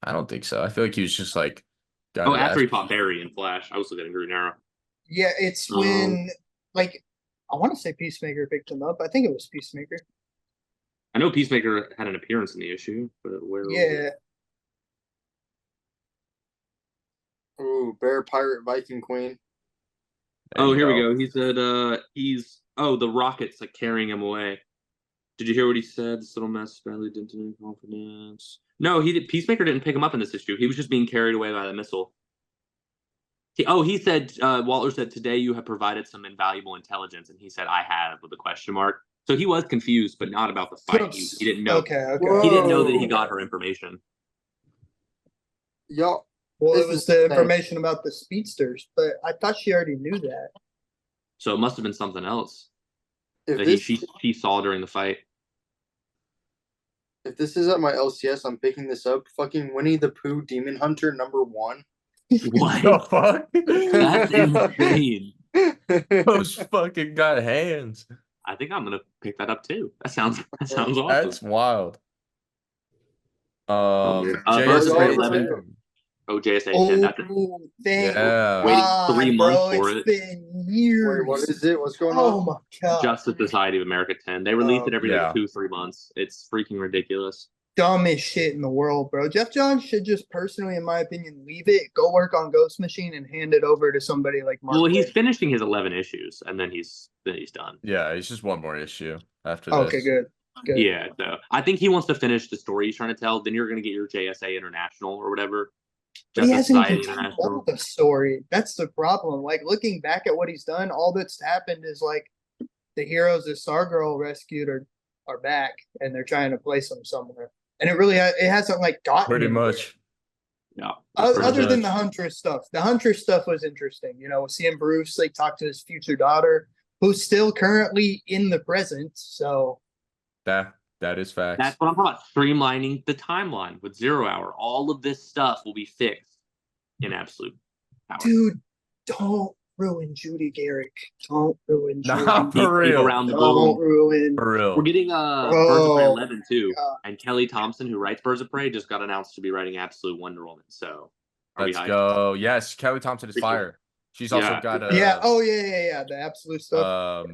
I don't think so. I feel like he was just like. got Oh, his after he ass- fought Barry in Flash, I was looking at Green Arrow. Yeah, it's when like I want to say Peacemaker picked him up. I think it was Peacemaker. I know Peacemaker had an appearance in the issue, but where? was it? Yeah. Ooh, Bear Pirate Viking Queen. There Oh, you here we go. He said the rocket's like carrying him away. Did you hear what he said? This little mess badly dented in confidence. No, Peacemaker didn't pick him up in this issue. He was just being carried away by the missile. He said, Walter said, today you have provided some invaluable intelligence, and he said, I have, with a question mark. So he was confused, but not about the fight. He didn't know. Okay. Whoa. He didn't know that he got her information. Y'all, Well, This it was is the insane. information about the speedsters, but I thought she already knew that. So it must have been something else if that this she saw during the fight. if this is at my LCS, I'm picking this up. Fucking Winnie the Pooh Demon Hunter #1. What? The fuck? That's insane. Those fucking got hands. I think I'm gonna pick that up too. That sounds awesome. That's wild. Birds Jason of Prey Bateman. 11. Oh, JSA 10. That's it. Oh, thank Yeah. Waiting God, 3 bro. months for It's it. been years. Wait, what is it? What's going Oh on? my God. Justice Society of America 10. They release Oh, it every yeah. like 2-3 months. It's freaking ridiculous. Dumbest shit in the world, bro. Jeff Johns should just personally, in my opinion, leave it, go work on Ghost Machine, and hand it over to somebody like Mark. Well, he's Waid. finishing his 11 issues, and then he's done. Yeah, it's just one more issue after Okay, this. good. Good. Yeah, so I think he wants to finish the story he's trying to tell. Then you're going to get your JSA International or whatever. But he Justice hasn't even Society told the story. That's the problem. Like looking back at what he's done, all that's happened is like the heroes that Stargirl rescued are back, and they're trying to place them somewhere. And it really it hasn't like gotten Pretty anywhere. much. Yeah. Other than much. the Huntress stuff. The Huntress stuff was interesting. You know, seeing Bruce like talk to his future daughter, who's still currently in the present. So That is facts. That's what I'm talking about. Streamlining the timeline with 0 Hour. All of this stuff will be fixed in Absolute Power. dude, don't ruin Judy Garrick. Don't ruin Judy. Nah, for Keep real. around the Don't boom. ruin. For real. We're getting Birds of Prey Oh, 11 too, God. and Kelly Thompson, who writes Birds of Prey, just got announced to be writing Absolute Wonder Woman. So are we Let's hyped? go. Yes, Kelly Thompson is Pretty cool. fire. She's also Yeah. got a Yeah. Oh yeah. The absolute stuff.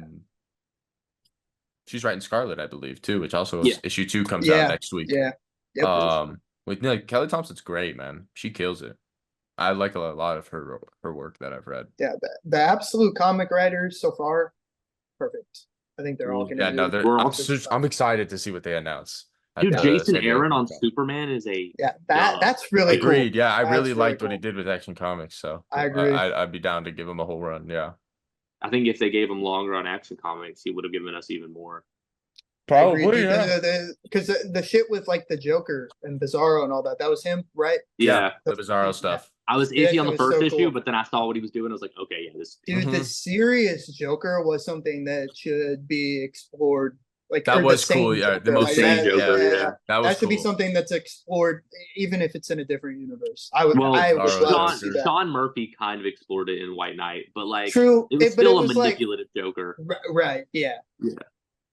she's writing Scarlet, I believe, too, which also Yeah. issue 2 comes Yeah. out next week. Yeah. Yep. With Kelly Thompson's great, man. She kills it. I like a lot of her work that I've read. Yeah. The absolute comic writers so far, perfect. I think they're all going to. Yeah, no, We're I'm, also- I'm excited to see what they announce. at Dude, the Jason San Diego Aaron on Comic-Con. Superman is a Yeah, that's really cool. Agreed. Yeah, I That's really really liked what he cool. did with Action Comics. So I agree. I'd be down to give him a whole run. Yeah, I think if they gave him longer on Action Comics, he would have given us even more. Agreed, because the shit with like the Joker and Bizarro and all that was him, right? Yeah. the Bizarro stuff. I was Yeah, iffy on it the was first so issue, cool. but then I saw what he was doing. I was like, okay, yeah, this. Dude, the Mhm. serious Joker was something that should be explored. Like That or the was same cool. Yeah, the Joker, most like, sane that- Joker, yeah, yeah. That was that should be cool. something that's explored, even if it's in a different universe. I would Well, love Bizarro to see Joker. that. Sean Murphy kind of explored it in White Knight, but like True, it was but still it a was like manipulative Joker. right, yeah,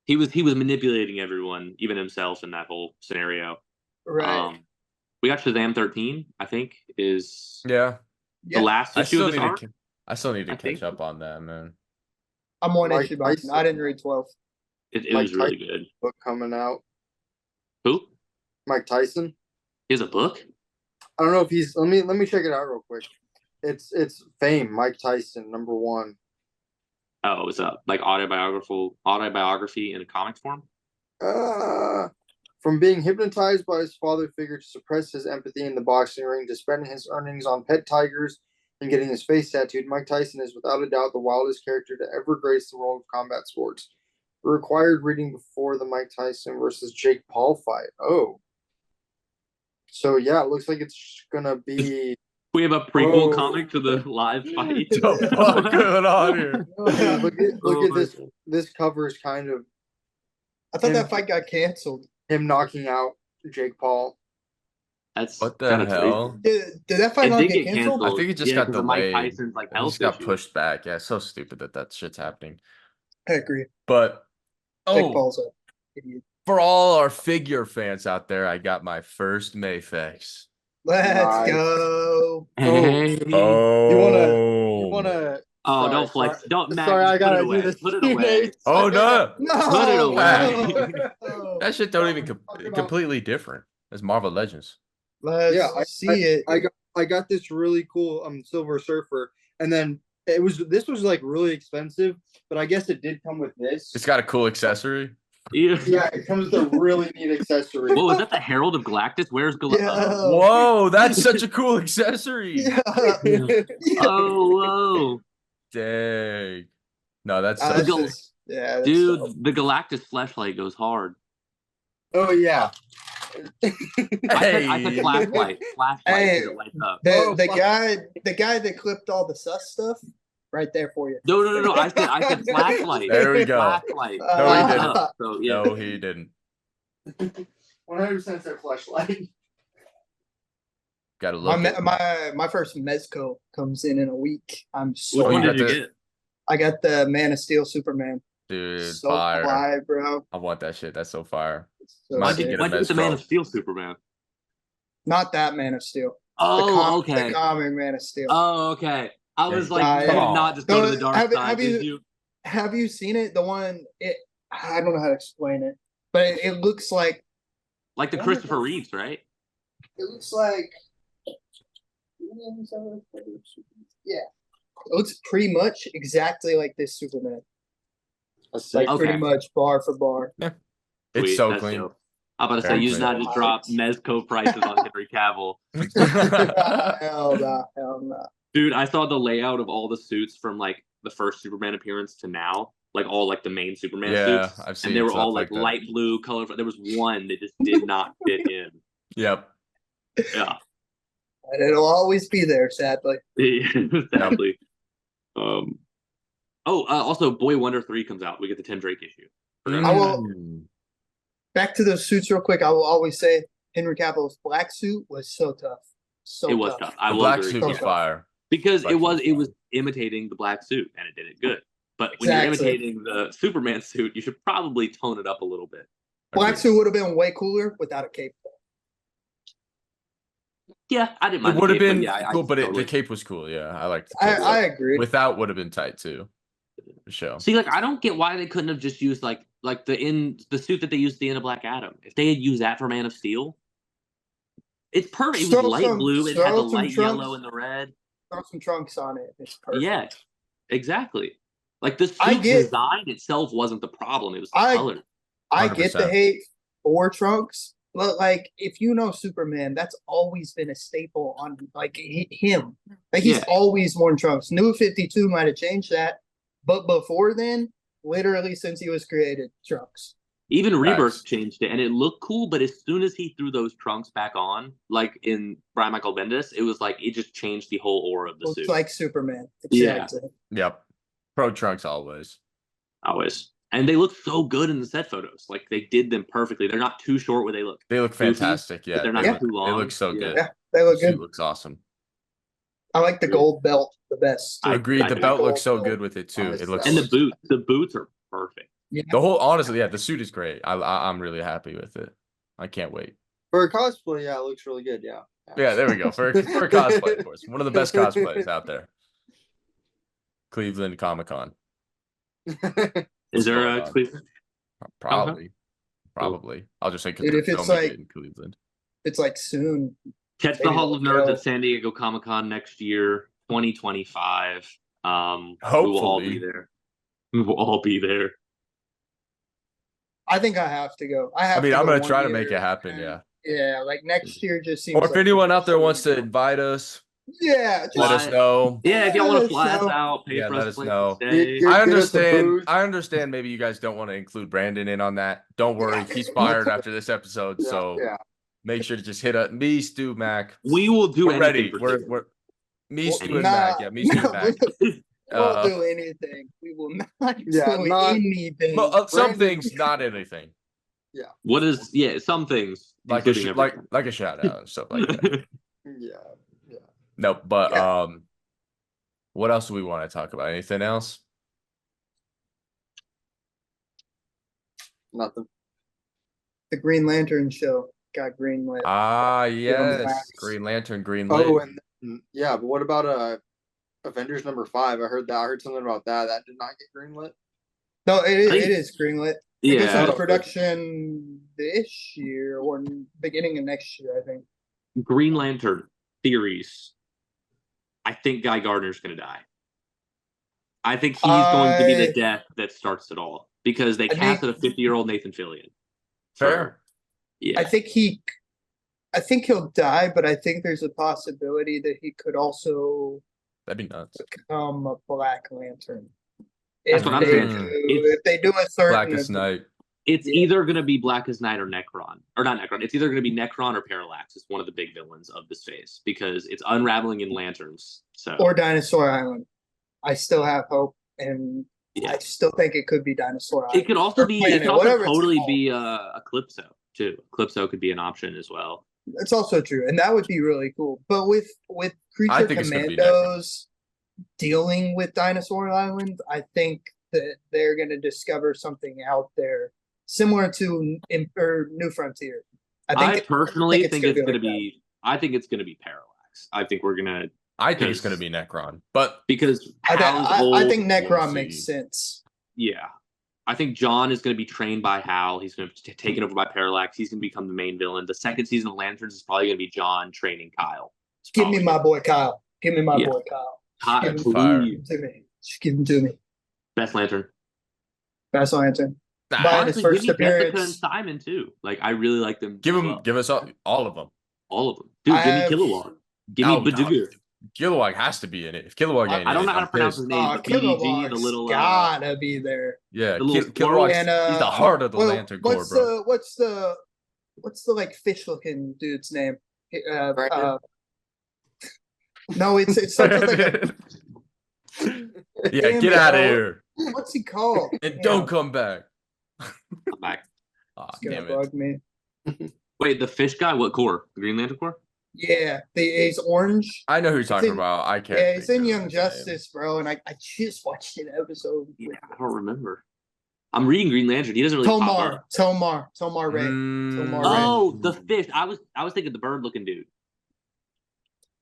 He was manipulating everyone, even himself, in that whole scenario. right, We got Shazam 13, I think, is Yeah, yeah. the last I issue still of this need arc. to. I still need to I catch think. up on that, man. I'm one Mike issue behind. Tyson. I didn't read 12. It Mike was really good. Book coming out. Who? Mike Tyson. He has a book? I don't know if he's. Let me check it out real quick. It's Fame. Mike Tyson, #1. Oh, it's a like autobiography in a comics form. From being hypnotized by his father figure to suppress his empathy in the boxing ring to spending his earnings on pet tigers and getting his face tattooed, Mike Tyson is without a doubt the wildest character to ever grace the world of combat sports. Required reading before the Mike Tyson versus Jake Paul fight. Oh. So yeah, it looks like it's gonna be We have a prequel Oh. comic to the live fight. The fuck going on here? look Oh at my this. God. This cover is kind of I thought that fight got canceled. him knocking out Jake Paul. That's What the kinda hell? crazy. Did that fight It not did get get canceled? canceled. I think it just Yeah, got 'cause of Mike delayed. Tyson's like It health just got issues. pushed back. Yeah, it's so stupid that shit's happening. I agree. But Jake Paul's a idiot. for all our figure fans out there, I got my first Mayfix. Let's Nice. go. Hey. You wanna? Oh, Sorry, don't flex. sorry. Don't, Matt. Sorry, I just put it gotta away. do this. Put it away. Oh no, No, Put it away. no. that shit don't even Talk about- completely different. It's Marvel Legends. Let's Yeah, see it. I got this really cool Silver Surfer, and then this was like really expensive, but I guess it did come with this. It's got a cool accessory. Yeah. Yeah, it comes with a really neat accessory. What was that? The Herald of Galactus? Where's Galactus? Yeah. Whoa, that's such a cool accessory. Yeah. Oh, whoa. Dang. No, that's That's so Go- sick. yeah, that's Dude, dope. the Galactus flashlight goes hard. Oh yeah. I said flashlight. Flashlight. 'cause Hey. It lights up. The guy that clipped all the sus stuff, right there for you. No. I said flashlight. There we go. Flashlight. No, he Lights didn't. up. So, yeah. No, he didn't. 100% said flashlight. Gotta look. My first Mezco comes in a week. I'm Which so Oh, one you did you got get? I got the Man of Steel Superman. Dude, So fire. fly, bro. I want that shit. That's so fire. So Might Why'd be sick. you get a get the Man Mezco. of Steel Superman? Not that Man of Steel. Oh, The okay. comic Man of Steel. Oh, okay. I was like, Yeah, you yeah. did not just go to the So, dark have side, you- did you? Have you seen it? The one I don't know how to explain it, but it looks like Like the I wonder Christopher if- Reeves, right? it looks like yeah. It looks pretty much exactly like this Superman. That's Like sick. Okay. pretty much bar for bar. It's Sweet, so that's clean. dope. I'm about to say, Very you clean. not just drop Mezco prices on Henry Cavill. Hell no, hell no. Dude, I saw the layout of all the suits from like the first Superman appearance to now, like all like the main Superman Yeah, suits, I've seen and they were stuff all like like that. light blue, colorful. There was one that just did not fit in. Yep. Yeah, And it'll always be there, sadly. sadly. Also, Boy Wonder 3 comes out. We get the Tim Drake issue. Forgot I about will- Mm. Back to those suits real quick. I will always say Henry Cavill's black suit was so tough. So that. It was tough. I The will black agree suit with was you. fire. Because Black suit it was was imitating the black suit, and it did it good. But when you're Exactly. imitating the Superman suit, you should probably tone it up a little bit. Black Agreed. suit would have been way cooler without a cape. Yeah, I didn't It mind. the would have cape, been yeah, cool, but totally. the cape was cool. Yeah, I liked the I, cape. I agree. Without would have been tight too. For sure. See, like I don't get why they couldn't have just used like the suit that they used at the end of Black Adam. If they had used that for Man of Steel, it's perfect. It was Throw light some- blue. It throw had the some light trunks. yellow and the red. Throw some trunks on it. It's perfect. Yeah, exactly. Like the I suit get- design itself wasn't the problem. It was the I- color. I get the 100%. hate for trunks, but like if you know Superman, that's always been a staple on like him. Like he's Yeah. always worn trunks. New 52 might have changed that, but before then, literally since he was created, trunks. Even Rebirth Facts. changed it, and it looked cool. But as soon as he threw those trunks back on, like in Brian Michael Bendis, it was like it just changed the whole aura of the Looks suit. like Superman. Yeah. Exactly. Yep. Pro trunks always. Always. And they look so good in the set photos. Like they did them perfectly. They're not too short where they look. They look Goofy, fantastic. Yeah. they're not they too look, They long. look so Yeah. good. Yeah, they look The suit good. looks awesome. I like the Agreed. gold belt the best. too. Agreed. I The do. belt looks so Gold good belt. with it too. Honestly, It looks And that the boots are perfect. Yeah. the whole honestly, yeah, the suit is great. I'm really happy with it. I can't wait. For a cosplay, yeah, it looks really good. Yeah. Yeah, there we go. For a cosplay, of course. One of the best cosplays out there. Cleveland Comic Con. Is there going a on? Cleveland? Probably. Probably. I'll just say because Dude, they're if it's filming like- it in Cleveland. It's like soon. Catch the Maybe Hall of they'll Nerds go. at San Diego Comic Con next year, 2025. We will all be Hopefully. there. We will all be there. I think I have to go. I have. I mean, to I'm go gonna one try to make year, it happen, and- yeah. Yeah, like next year just seems. Or if like anyone out there so wants to easy. invite us, Yeah, just, let us Why- know. Yeah, if y'all want Let to us fly us know. out, pay Yeah, for let us us to know. stay. You're- I get us a understand. booth. I understand. Maybe you guys don't want to include Brandon in on that. Don't worry, he's fired after this episode. Yeah, So yeah. make sure to just hit up me, Stu, Mac. We will do We're anything ready. for We're, Stu. we're me, Well, Stu, and Mac. Yeah, me, Stu, and Mac. We'll Uh, do anything. We will not Yeah, do not- anything. Well, some Brandon- things, not anything. What is some things Like a including everything. like a shout out and stuff like that. Yeah. Nope. But Yeah. what else do we want to talk about? Anything else? Nothing. The Green Lantern show got greenlit. Ah, Max. yes. Green Lantern, Green Lit. Oh, and yeah, but what about Avengers #5? I heard that. I heard something about that. That did not get greenlit. No, it think- is greenlit. It goes Yeah, into production this year or beginning of next year, I think. Green Lantern theories. I think Guy Gardner's going to die. I think he's going to be the I- death that starts it all because they I casted think- a 50-year-old Nathan Fillion. Fair. Yeah. I think he'll die, but I think there's a possibility that he could also That'd be nuts. become a Black Lantern. That's If what I'm they saying. do, if they do a certain Blackest Night. It's either going to be Blackest Night or Necron. Or not Necron. It's either going to be Necron or Parallax. It's one of the big villains of this phase because it's unraveling in lanterns. So or Dinosaur Island. I still have hope, and yeah. I still think it could be Dinosaur Island. It could also or be Planet, it could also whatever it's totally called. be Eclipso too. Eclipso could be an option as well. It's also true, and that would be really cool. But with I Creature think it's gonna be Commandos dealing with Dinosaur Island, I think that they're going to discover something out there similar to New Frontier. I think personally think it's gonna going to be like be. I think it's going to be Parallax. Parallax. I think we're gonna I think it's gonna be Necron, but because I, Hal's I old. think Necron see. makes sense. Yeah. I think John is going to be trained by Hal. He's going to be taken over by Parallax. He's going to become the main villain. The second season of Lanterns is probably going to be John training Kyle. It's Give me probably- my boy Kyle. Give me my Yeah. boy Kyle. Kyle, Give That's fire. please. him to me. Just give him to me. Best Lantern. Best Lantern. Nah, But- his Honestly, first give me Jessica and appearance. Simon too. Like I really like them. give as him, well. give us all of them. all of them. Dude, I give me have- Kilowog. Give Oh, me Baduga. Kilowog has to be in it. If Kilowog ain't I don't in know it, how to I'm pronounce pissed. his name. The BDG, the Kilowog's little gotta be there. Yeah, the little Kilowog. And, He's the heart of the Well, Lantern Corps, what's bro. what's the like fish looking dude's name? Brandon? No, it's something like a, Yeah, Damn get it, out of bro. here what's he called? and don't come back. I'm back. Ah, It's gonna damn it. bug me. Wait, the fish guy, what core? The Green Lantern Corps? Yeah, he's orange. I know who you're talking in- about. I can't. Yeah, he's think in of Young his name. Justice, bro, and I just watched an episode. Yeah, I don't remember. I'm reading Green Lantern. He doesn't really pop up. Tomar Ray. Tomar Ray. Oh, the fish. I was thinking the bird looking dude.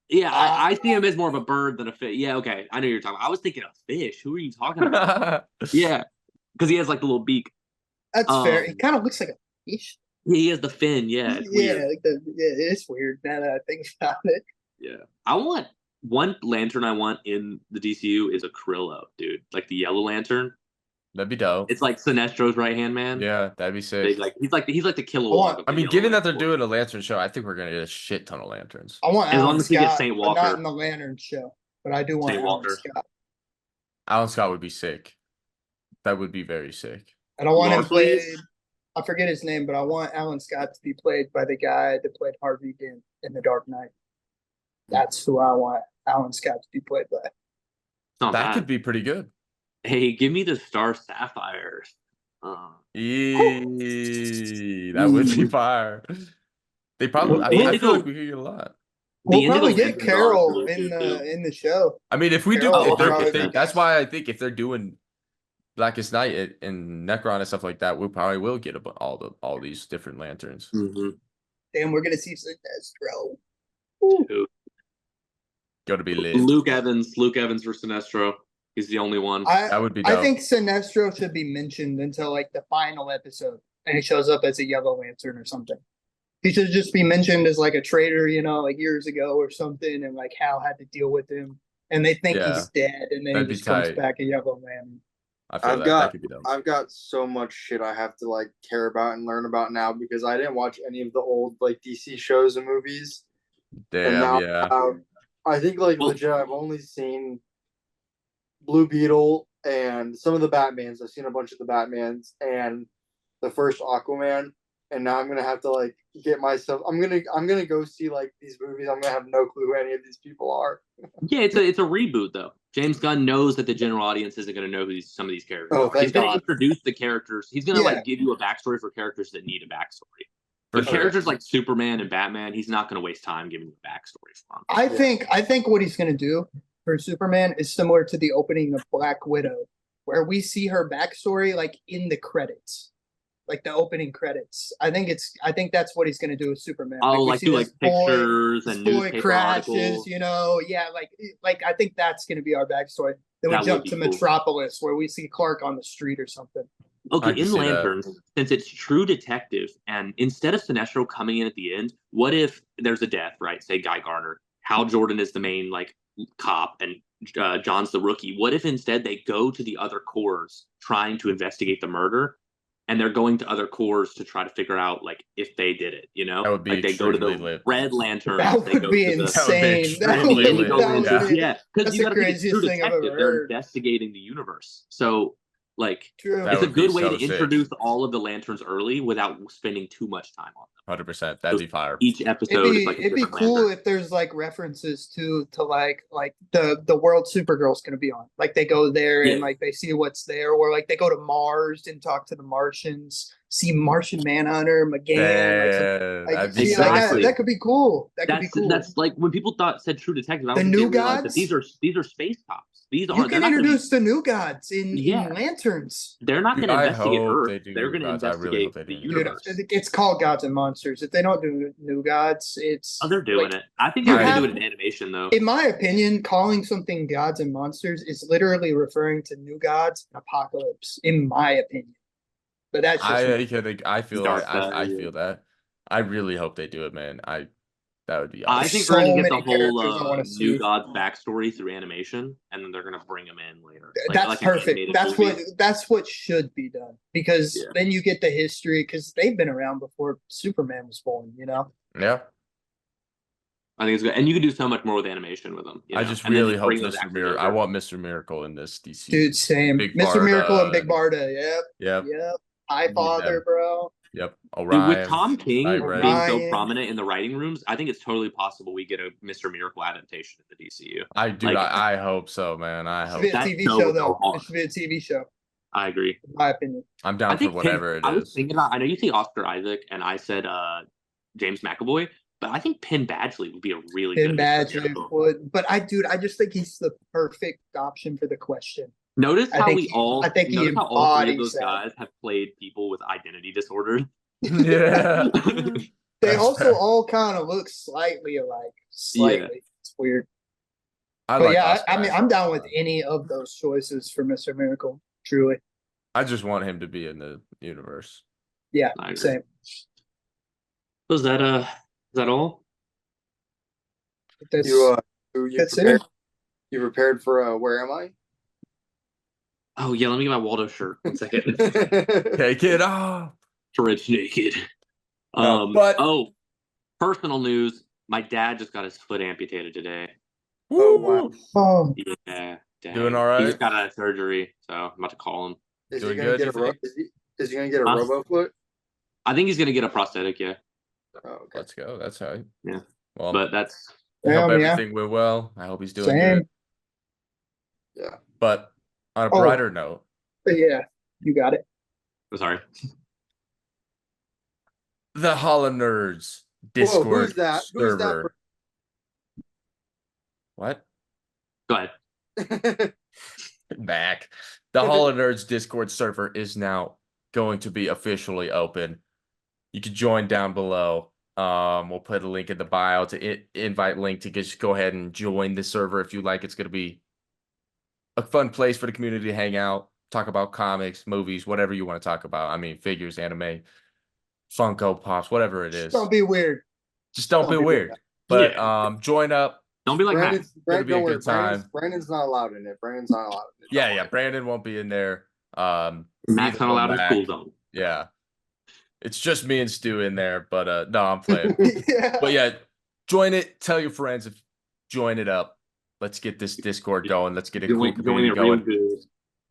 Yeah, I see him as more of a bird than a fish. Yeah, okay. I know who you're talking about. I was thinking a fish. Who are you talking about? Yeah. Because he has like the little beak. That's fair. He kind of looks like a fish. Yeah, he has the fin. Yeah, it's weird. Like it's weird now that I think about it. Yeah. I want one lantern I want in the DCU is a Krillo, dude. Like the yellow lantern. That'd be dope. It's like Sinestro's right hand man. Yeah, that'd be sick. Big, like he's like the Kilowog. want- of the I mean, Yellow given that they're Lantern Corps. doing a Lantern show, I think we're gonna get a shit ton of lanterns. I want As long Alan as we get Scott, Saint but not Walker. in the Lantern show. But I do want Saint Alan Walker. Scott. Alan Scott would be sick. That would be very sick. And I want him Mark, played. please? I forget his name, but I want Alan Scott to be played by the guy that played Harvey Dent in The Dark Knight. That's who I want Alan Scott to be played by. It's not That bad. could be pretty good. Hey, give me the Star Sapphires. That would be fire. They probably. I Indigo- feel like we could get a lot. We'll Indigo probably get Lanterns are Carol really in good, too. the show. I mean, if we do, Carol if they're, probably if they, be that's nice. why I think if they're doing Blackest Night and Necron and stuff like that, we probably will get all these different lanterns. Mhm. Damn, we're gonna see Sinestro. Go to be lit. Luke Evans for Sinestro. He's the only one. That would be dope. I think Sinestro should be mentioned until like the final episode, and he shows up as a Yellow Lantern or something. He should just be mentioned as like a traitor, like years ago or something, and like Hal had to deal with him, and they think Yeah. he's dead, and then That'd he be just comes tight. back a Yellow Lantern. I feel I've that got- could be dope. I've got so much shit I have to like care about and learn about now because I didn't watch any of the old like DC shows and movies. Damn, now, yeah. I think like Well- legit, I've only seen Blue Beetle and some of the Batmans. I've seen a bunch of the Batmans and the first Aquaman, and now I'm gonna have to like get myself. I'm gonna go see like these movies. I'm gonna have no clue who any of these people are. Yeah, it's a reboot though. James Gunn knows that the general audience isn't going to know who some of these characters Oh, are. thank He's going to God. introduce the characters. He's going to Yeah. like give you a backstory for characters that need a backstory. For But sure. characters like Superman and Batman, he's not going to waste time giving you a backstory for them. I think what he's gonna do for Superman is similar to the opening of Black Widow, where we see her backstory like in the credits, like the opening credits. I think that's what he's gonna do with Superman. Oh, we like see do this like boy- pictures this and boy newspaper crashes, articles. yeah, like I think that's gonna be our backstory. Then we That would jump be to cool. Metropolis, where we see Clark on the street or something. I Okay, can in see that. Lanterns, since it's True Detective, and instead of Sinestro coming in at the end, what if there's a death, right? Say Guy Gardner. Hal Jordan is the main like cop, and John's the rookie. What if instead they go to the other corps trying to investigate the murder, and they're going to other corps to try to figure out like if they did it? That would be like they go to the extremely lit. Red Lanterns. That they would go be to the insane. That extremely would lit. Indigo that would Lanterns. be- Yeah, because that's you the got to think it's True craziest thing I've Detective. ever They're heard. investigating the universe, so like. True. That It's a would be good way so to sick. introduce all of the lanterns early without spending too much time on them. 100%. That'd be fire. Each episode is like a It'd be different cool lantern. if there's like references to like the world Supergirl's gonna be on. Like they go there and Yeah. like they see what's there, or like they go to Mars and talk to the Martians, see Martian Manhunter, McGann. Yeah, Like, that'd be see, sick. like, Exactly. that could be cool. That could be cool. That's like when people said True Detective. I The don't think New they realized Gods? that these are space cops. These You are can introduce the new gods in Yeah. Lanterns. They're not Dude, going to I investigate hope Earth. they do They're New going to Gods. I really investigate hope they the do New Dude, universe. it's called Gods and Monsters. monsters. If they don't do New Gods, it's Oh, they're doing like, it. I think you they're gonna have- do it in animation though. in my opinion, calling something gods and monsters is literally referring to New Gods and Apocalypse, in my opinion. But that's just me. I feel Dark I side, feel that. I really hope they do it, man. That would be I awesome. think so we're gonna get the many whole characters I wanna New see. Gods backstory through animation, and then they're gonna bring them in later. That's an perfect. animated That's movie. that's what should be done, because Yeah. then you get the history, because they've been around before Superman was born. Yeah. I think it's good, and you can do so much more with animation with them. I just and then really hope bring those Mr. actors Miracle. I over. want Mr. Miracle in this DC. Dude, same. Big Mr. Miracle and Barda Big Barda. Yep. Yep. Yep. High Need Father, them. bro. Yep. Dude, Orion. with Tom King Night being Ray. so Orion. prominent in the writing rooms, I think it's totally possible we get a Mr. Miracle adaptation of the DCU. I hope so, man. I It should hope. be a That TV show show, would go though. hard. It should be a TV show, I agree. in my opinion. I'm down I for think whatever it I was is. thinking about. I know you say Oscar Isaac, and I said James McAvoy, but I think Penn Badgley would be a really Tim good Mr. Badgley Miracle. would, but I just think he's the perfect option for the question. Notice I how think we all. I think he notice how all three of embodies those that. guys have played people with identity disorders. Yeah. They That's also fair. all kind of look slightly alike. Slightly. It's weird. I But like yeah, Oscar I mean, Isaac. I'm down with any of those choices for Mr. Miracle. Truly. I just want him to be in the universe. Yeah, I agree. same. Was that is that all? That's, You that's prepared, it. you prepared for Where Am I? Oh yeah, let me get my Waldo shirt. 1 second. Take it off. Rich naked. No, but- Personal news. My dad just got his foot amputated today. Oh, wow. Oh, Yeah. Dang. Doing all He right? just got out of surgery, so I'm about to call him. Is he Doing gonna good, get you a think? is he gonna get a Huh? robo foot? I think he's gonna get a prosthetic, yeah. Oh, okay. Let's go. That's how. Yeah. Well, But that's I hope damn, yeah. everything went well. I hope he's doing Same. good. Yeah. But on a Oh. brighter note, But yeah, you got it. sorry. the Holla Nerds Whoa, Discord who's that? Who's that? server. What? Go ahead. Back. The Holla Nerds Discord server is now going to be officially open. You can join down below. We'll put a link in the bio to invite link to just go ahead and join the server if you like. It's going to be a fun place for the community to hang out, talk about comics, movies, whatever you want to talk about. I mean, figures, anime, Funko Pops, whatever it is. Don't be weird. Just don't be be weird. weird. But Yeah. Join up. Don't be like Matt. Gonna be a Don't worry, good time. Brandon's not allowed in it. Brandon's not allowed in it. Yeah, Don't yeah. worry. Brandon won't be in there. Matt's neither not will allowed in Mac. school zone. Yeah. It's just me and Stu in there, but no, I'm playing. Yeah. But yeah, join it. Tell your friends if join it up. Let's get this Discord going. Let's get a cool Join community it real going. good.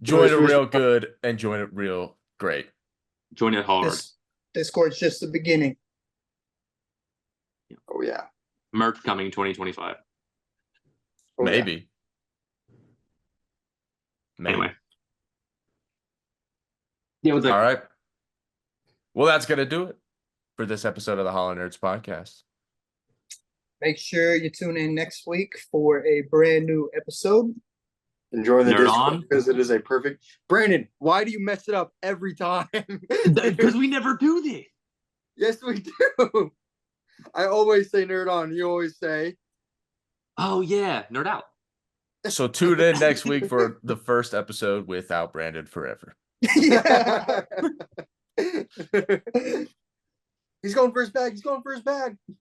Join it real good and join it real great. Join it hard. This Discord's just the beginning. Oh yeah. Merch coming 2025. Oh, yeah. Maybe. Anyway. Yeah, what's All up? right. Well, that's gonna do it for this episode of the Holla Nerds podcast. Make sure you tune in next week for a brand new episode. Enjoy the Nerd Discord on. because it is a perfect. Brandon, why do you mess it up every time? Because we never do this. Yes, we do. I always say nerd on. You always say. Oh yeah, nerd out. So tune in next week for the first episode without Brandon forever. Yeah. He's going for his bag. He's going for his bag.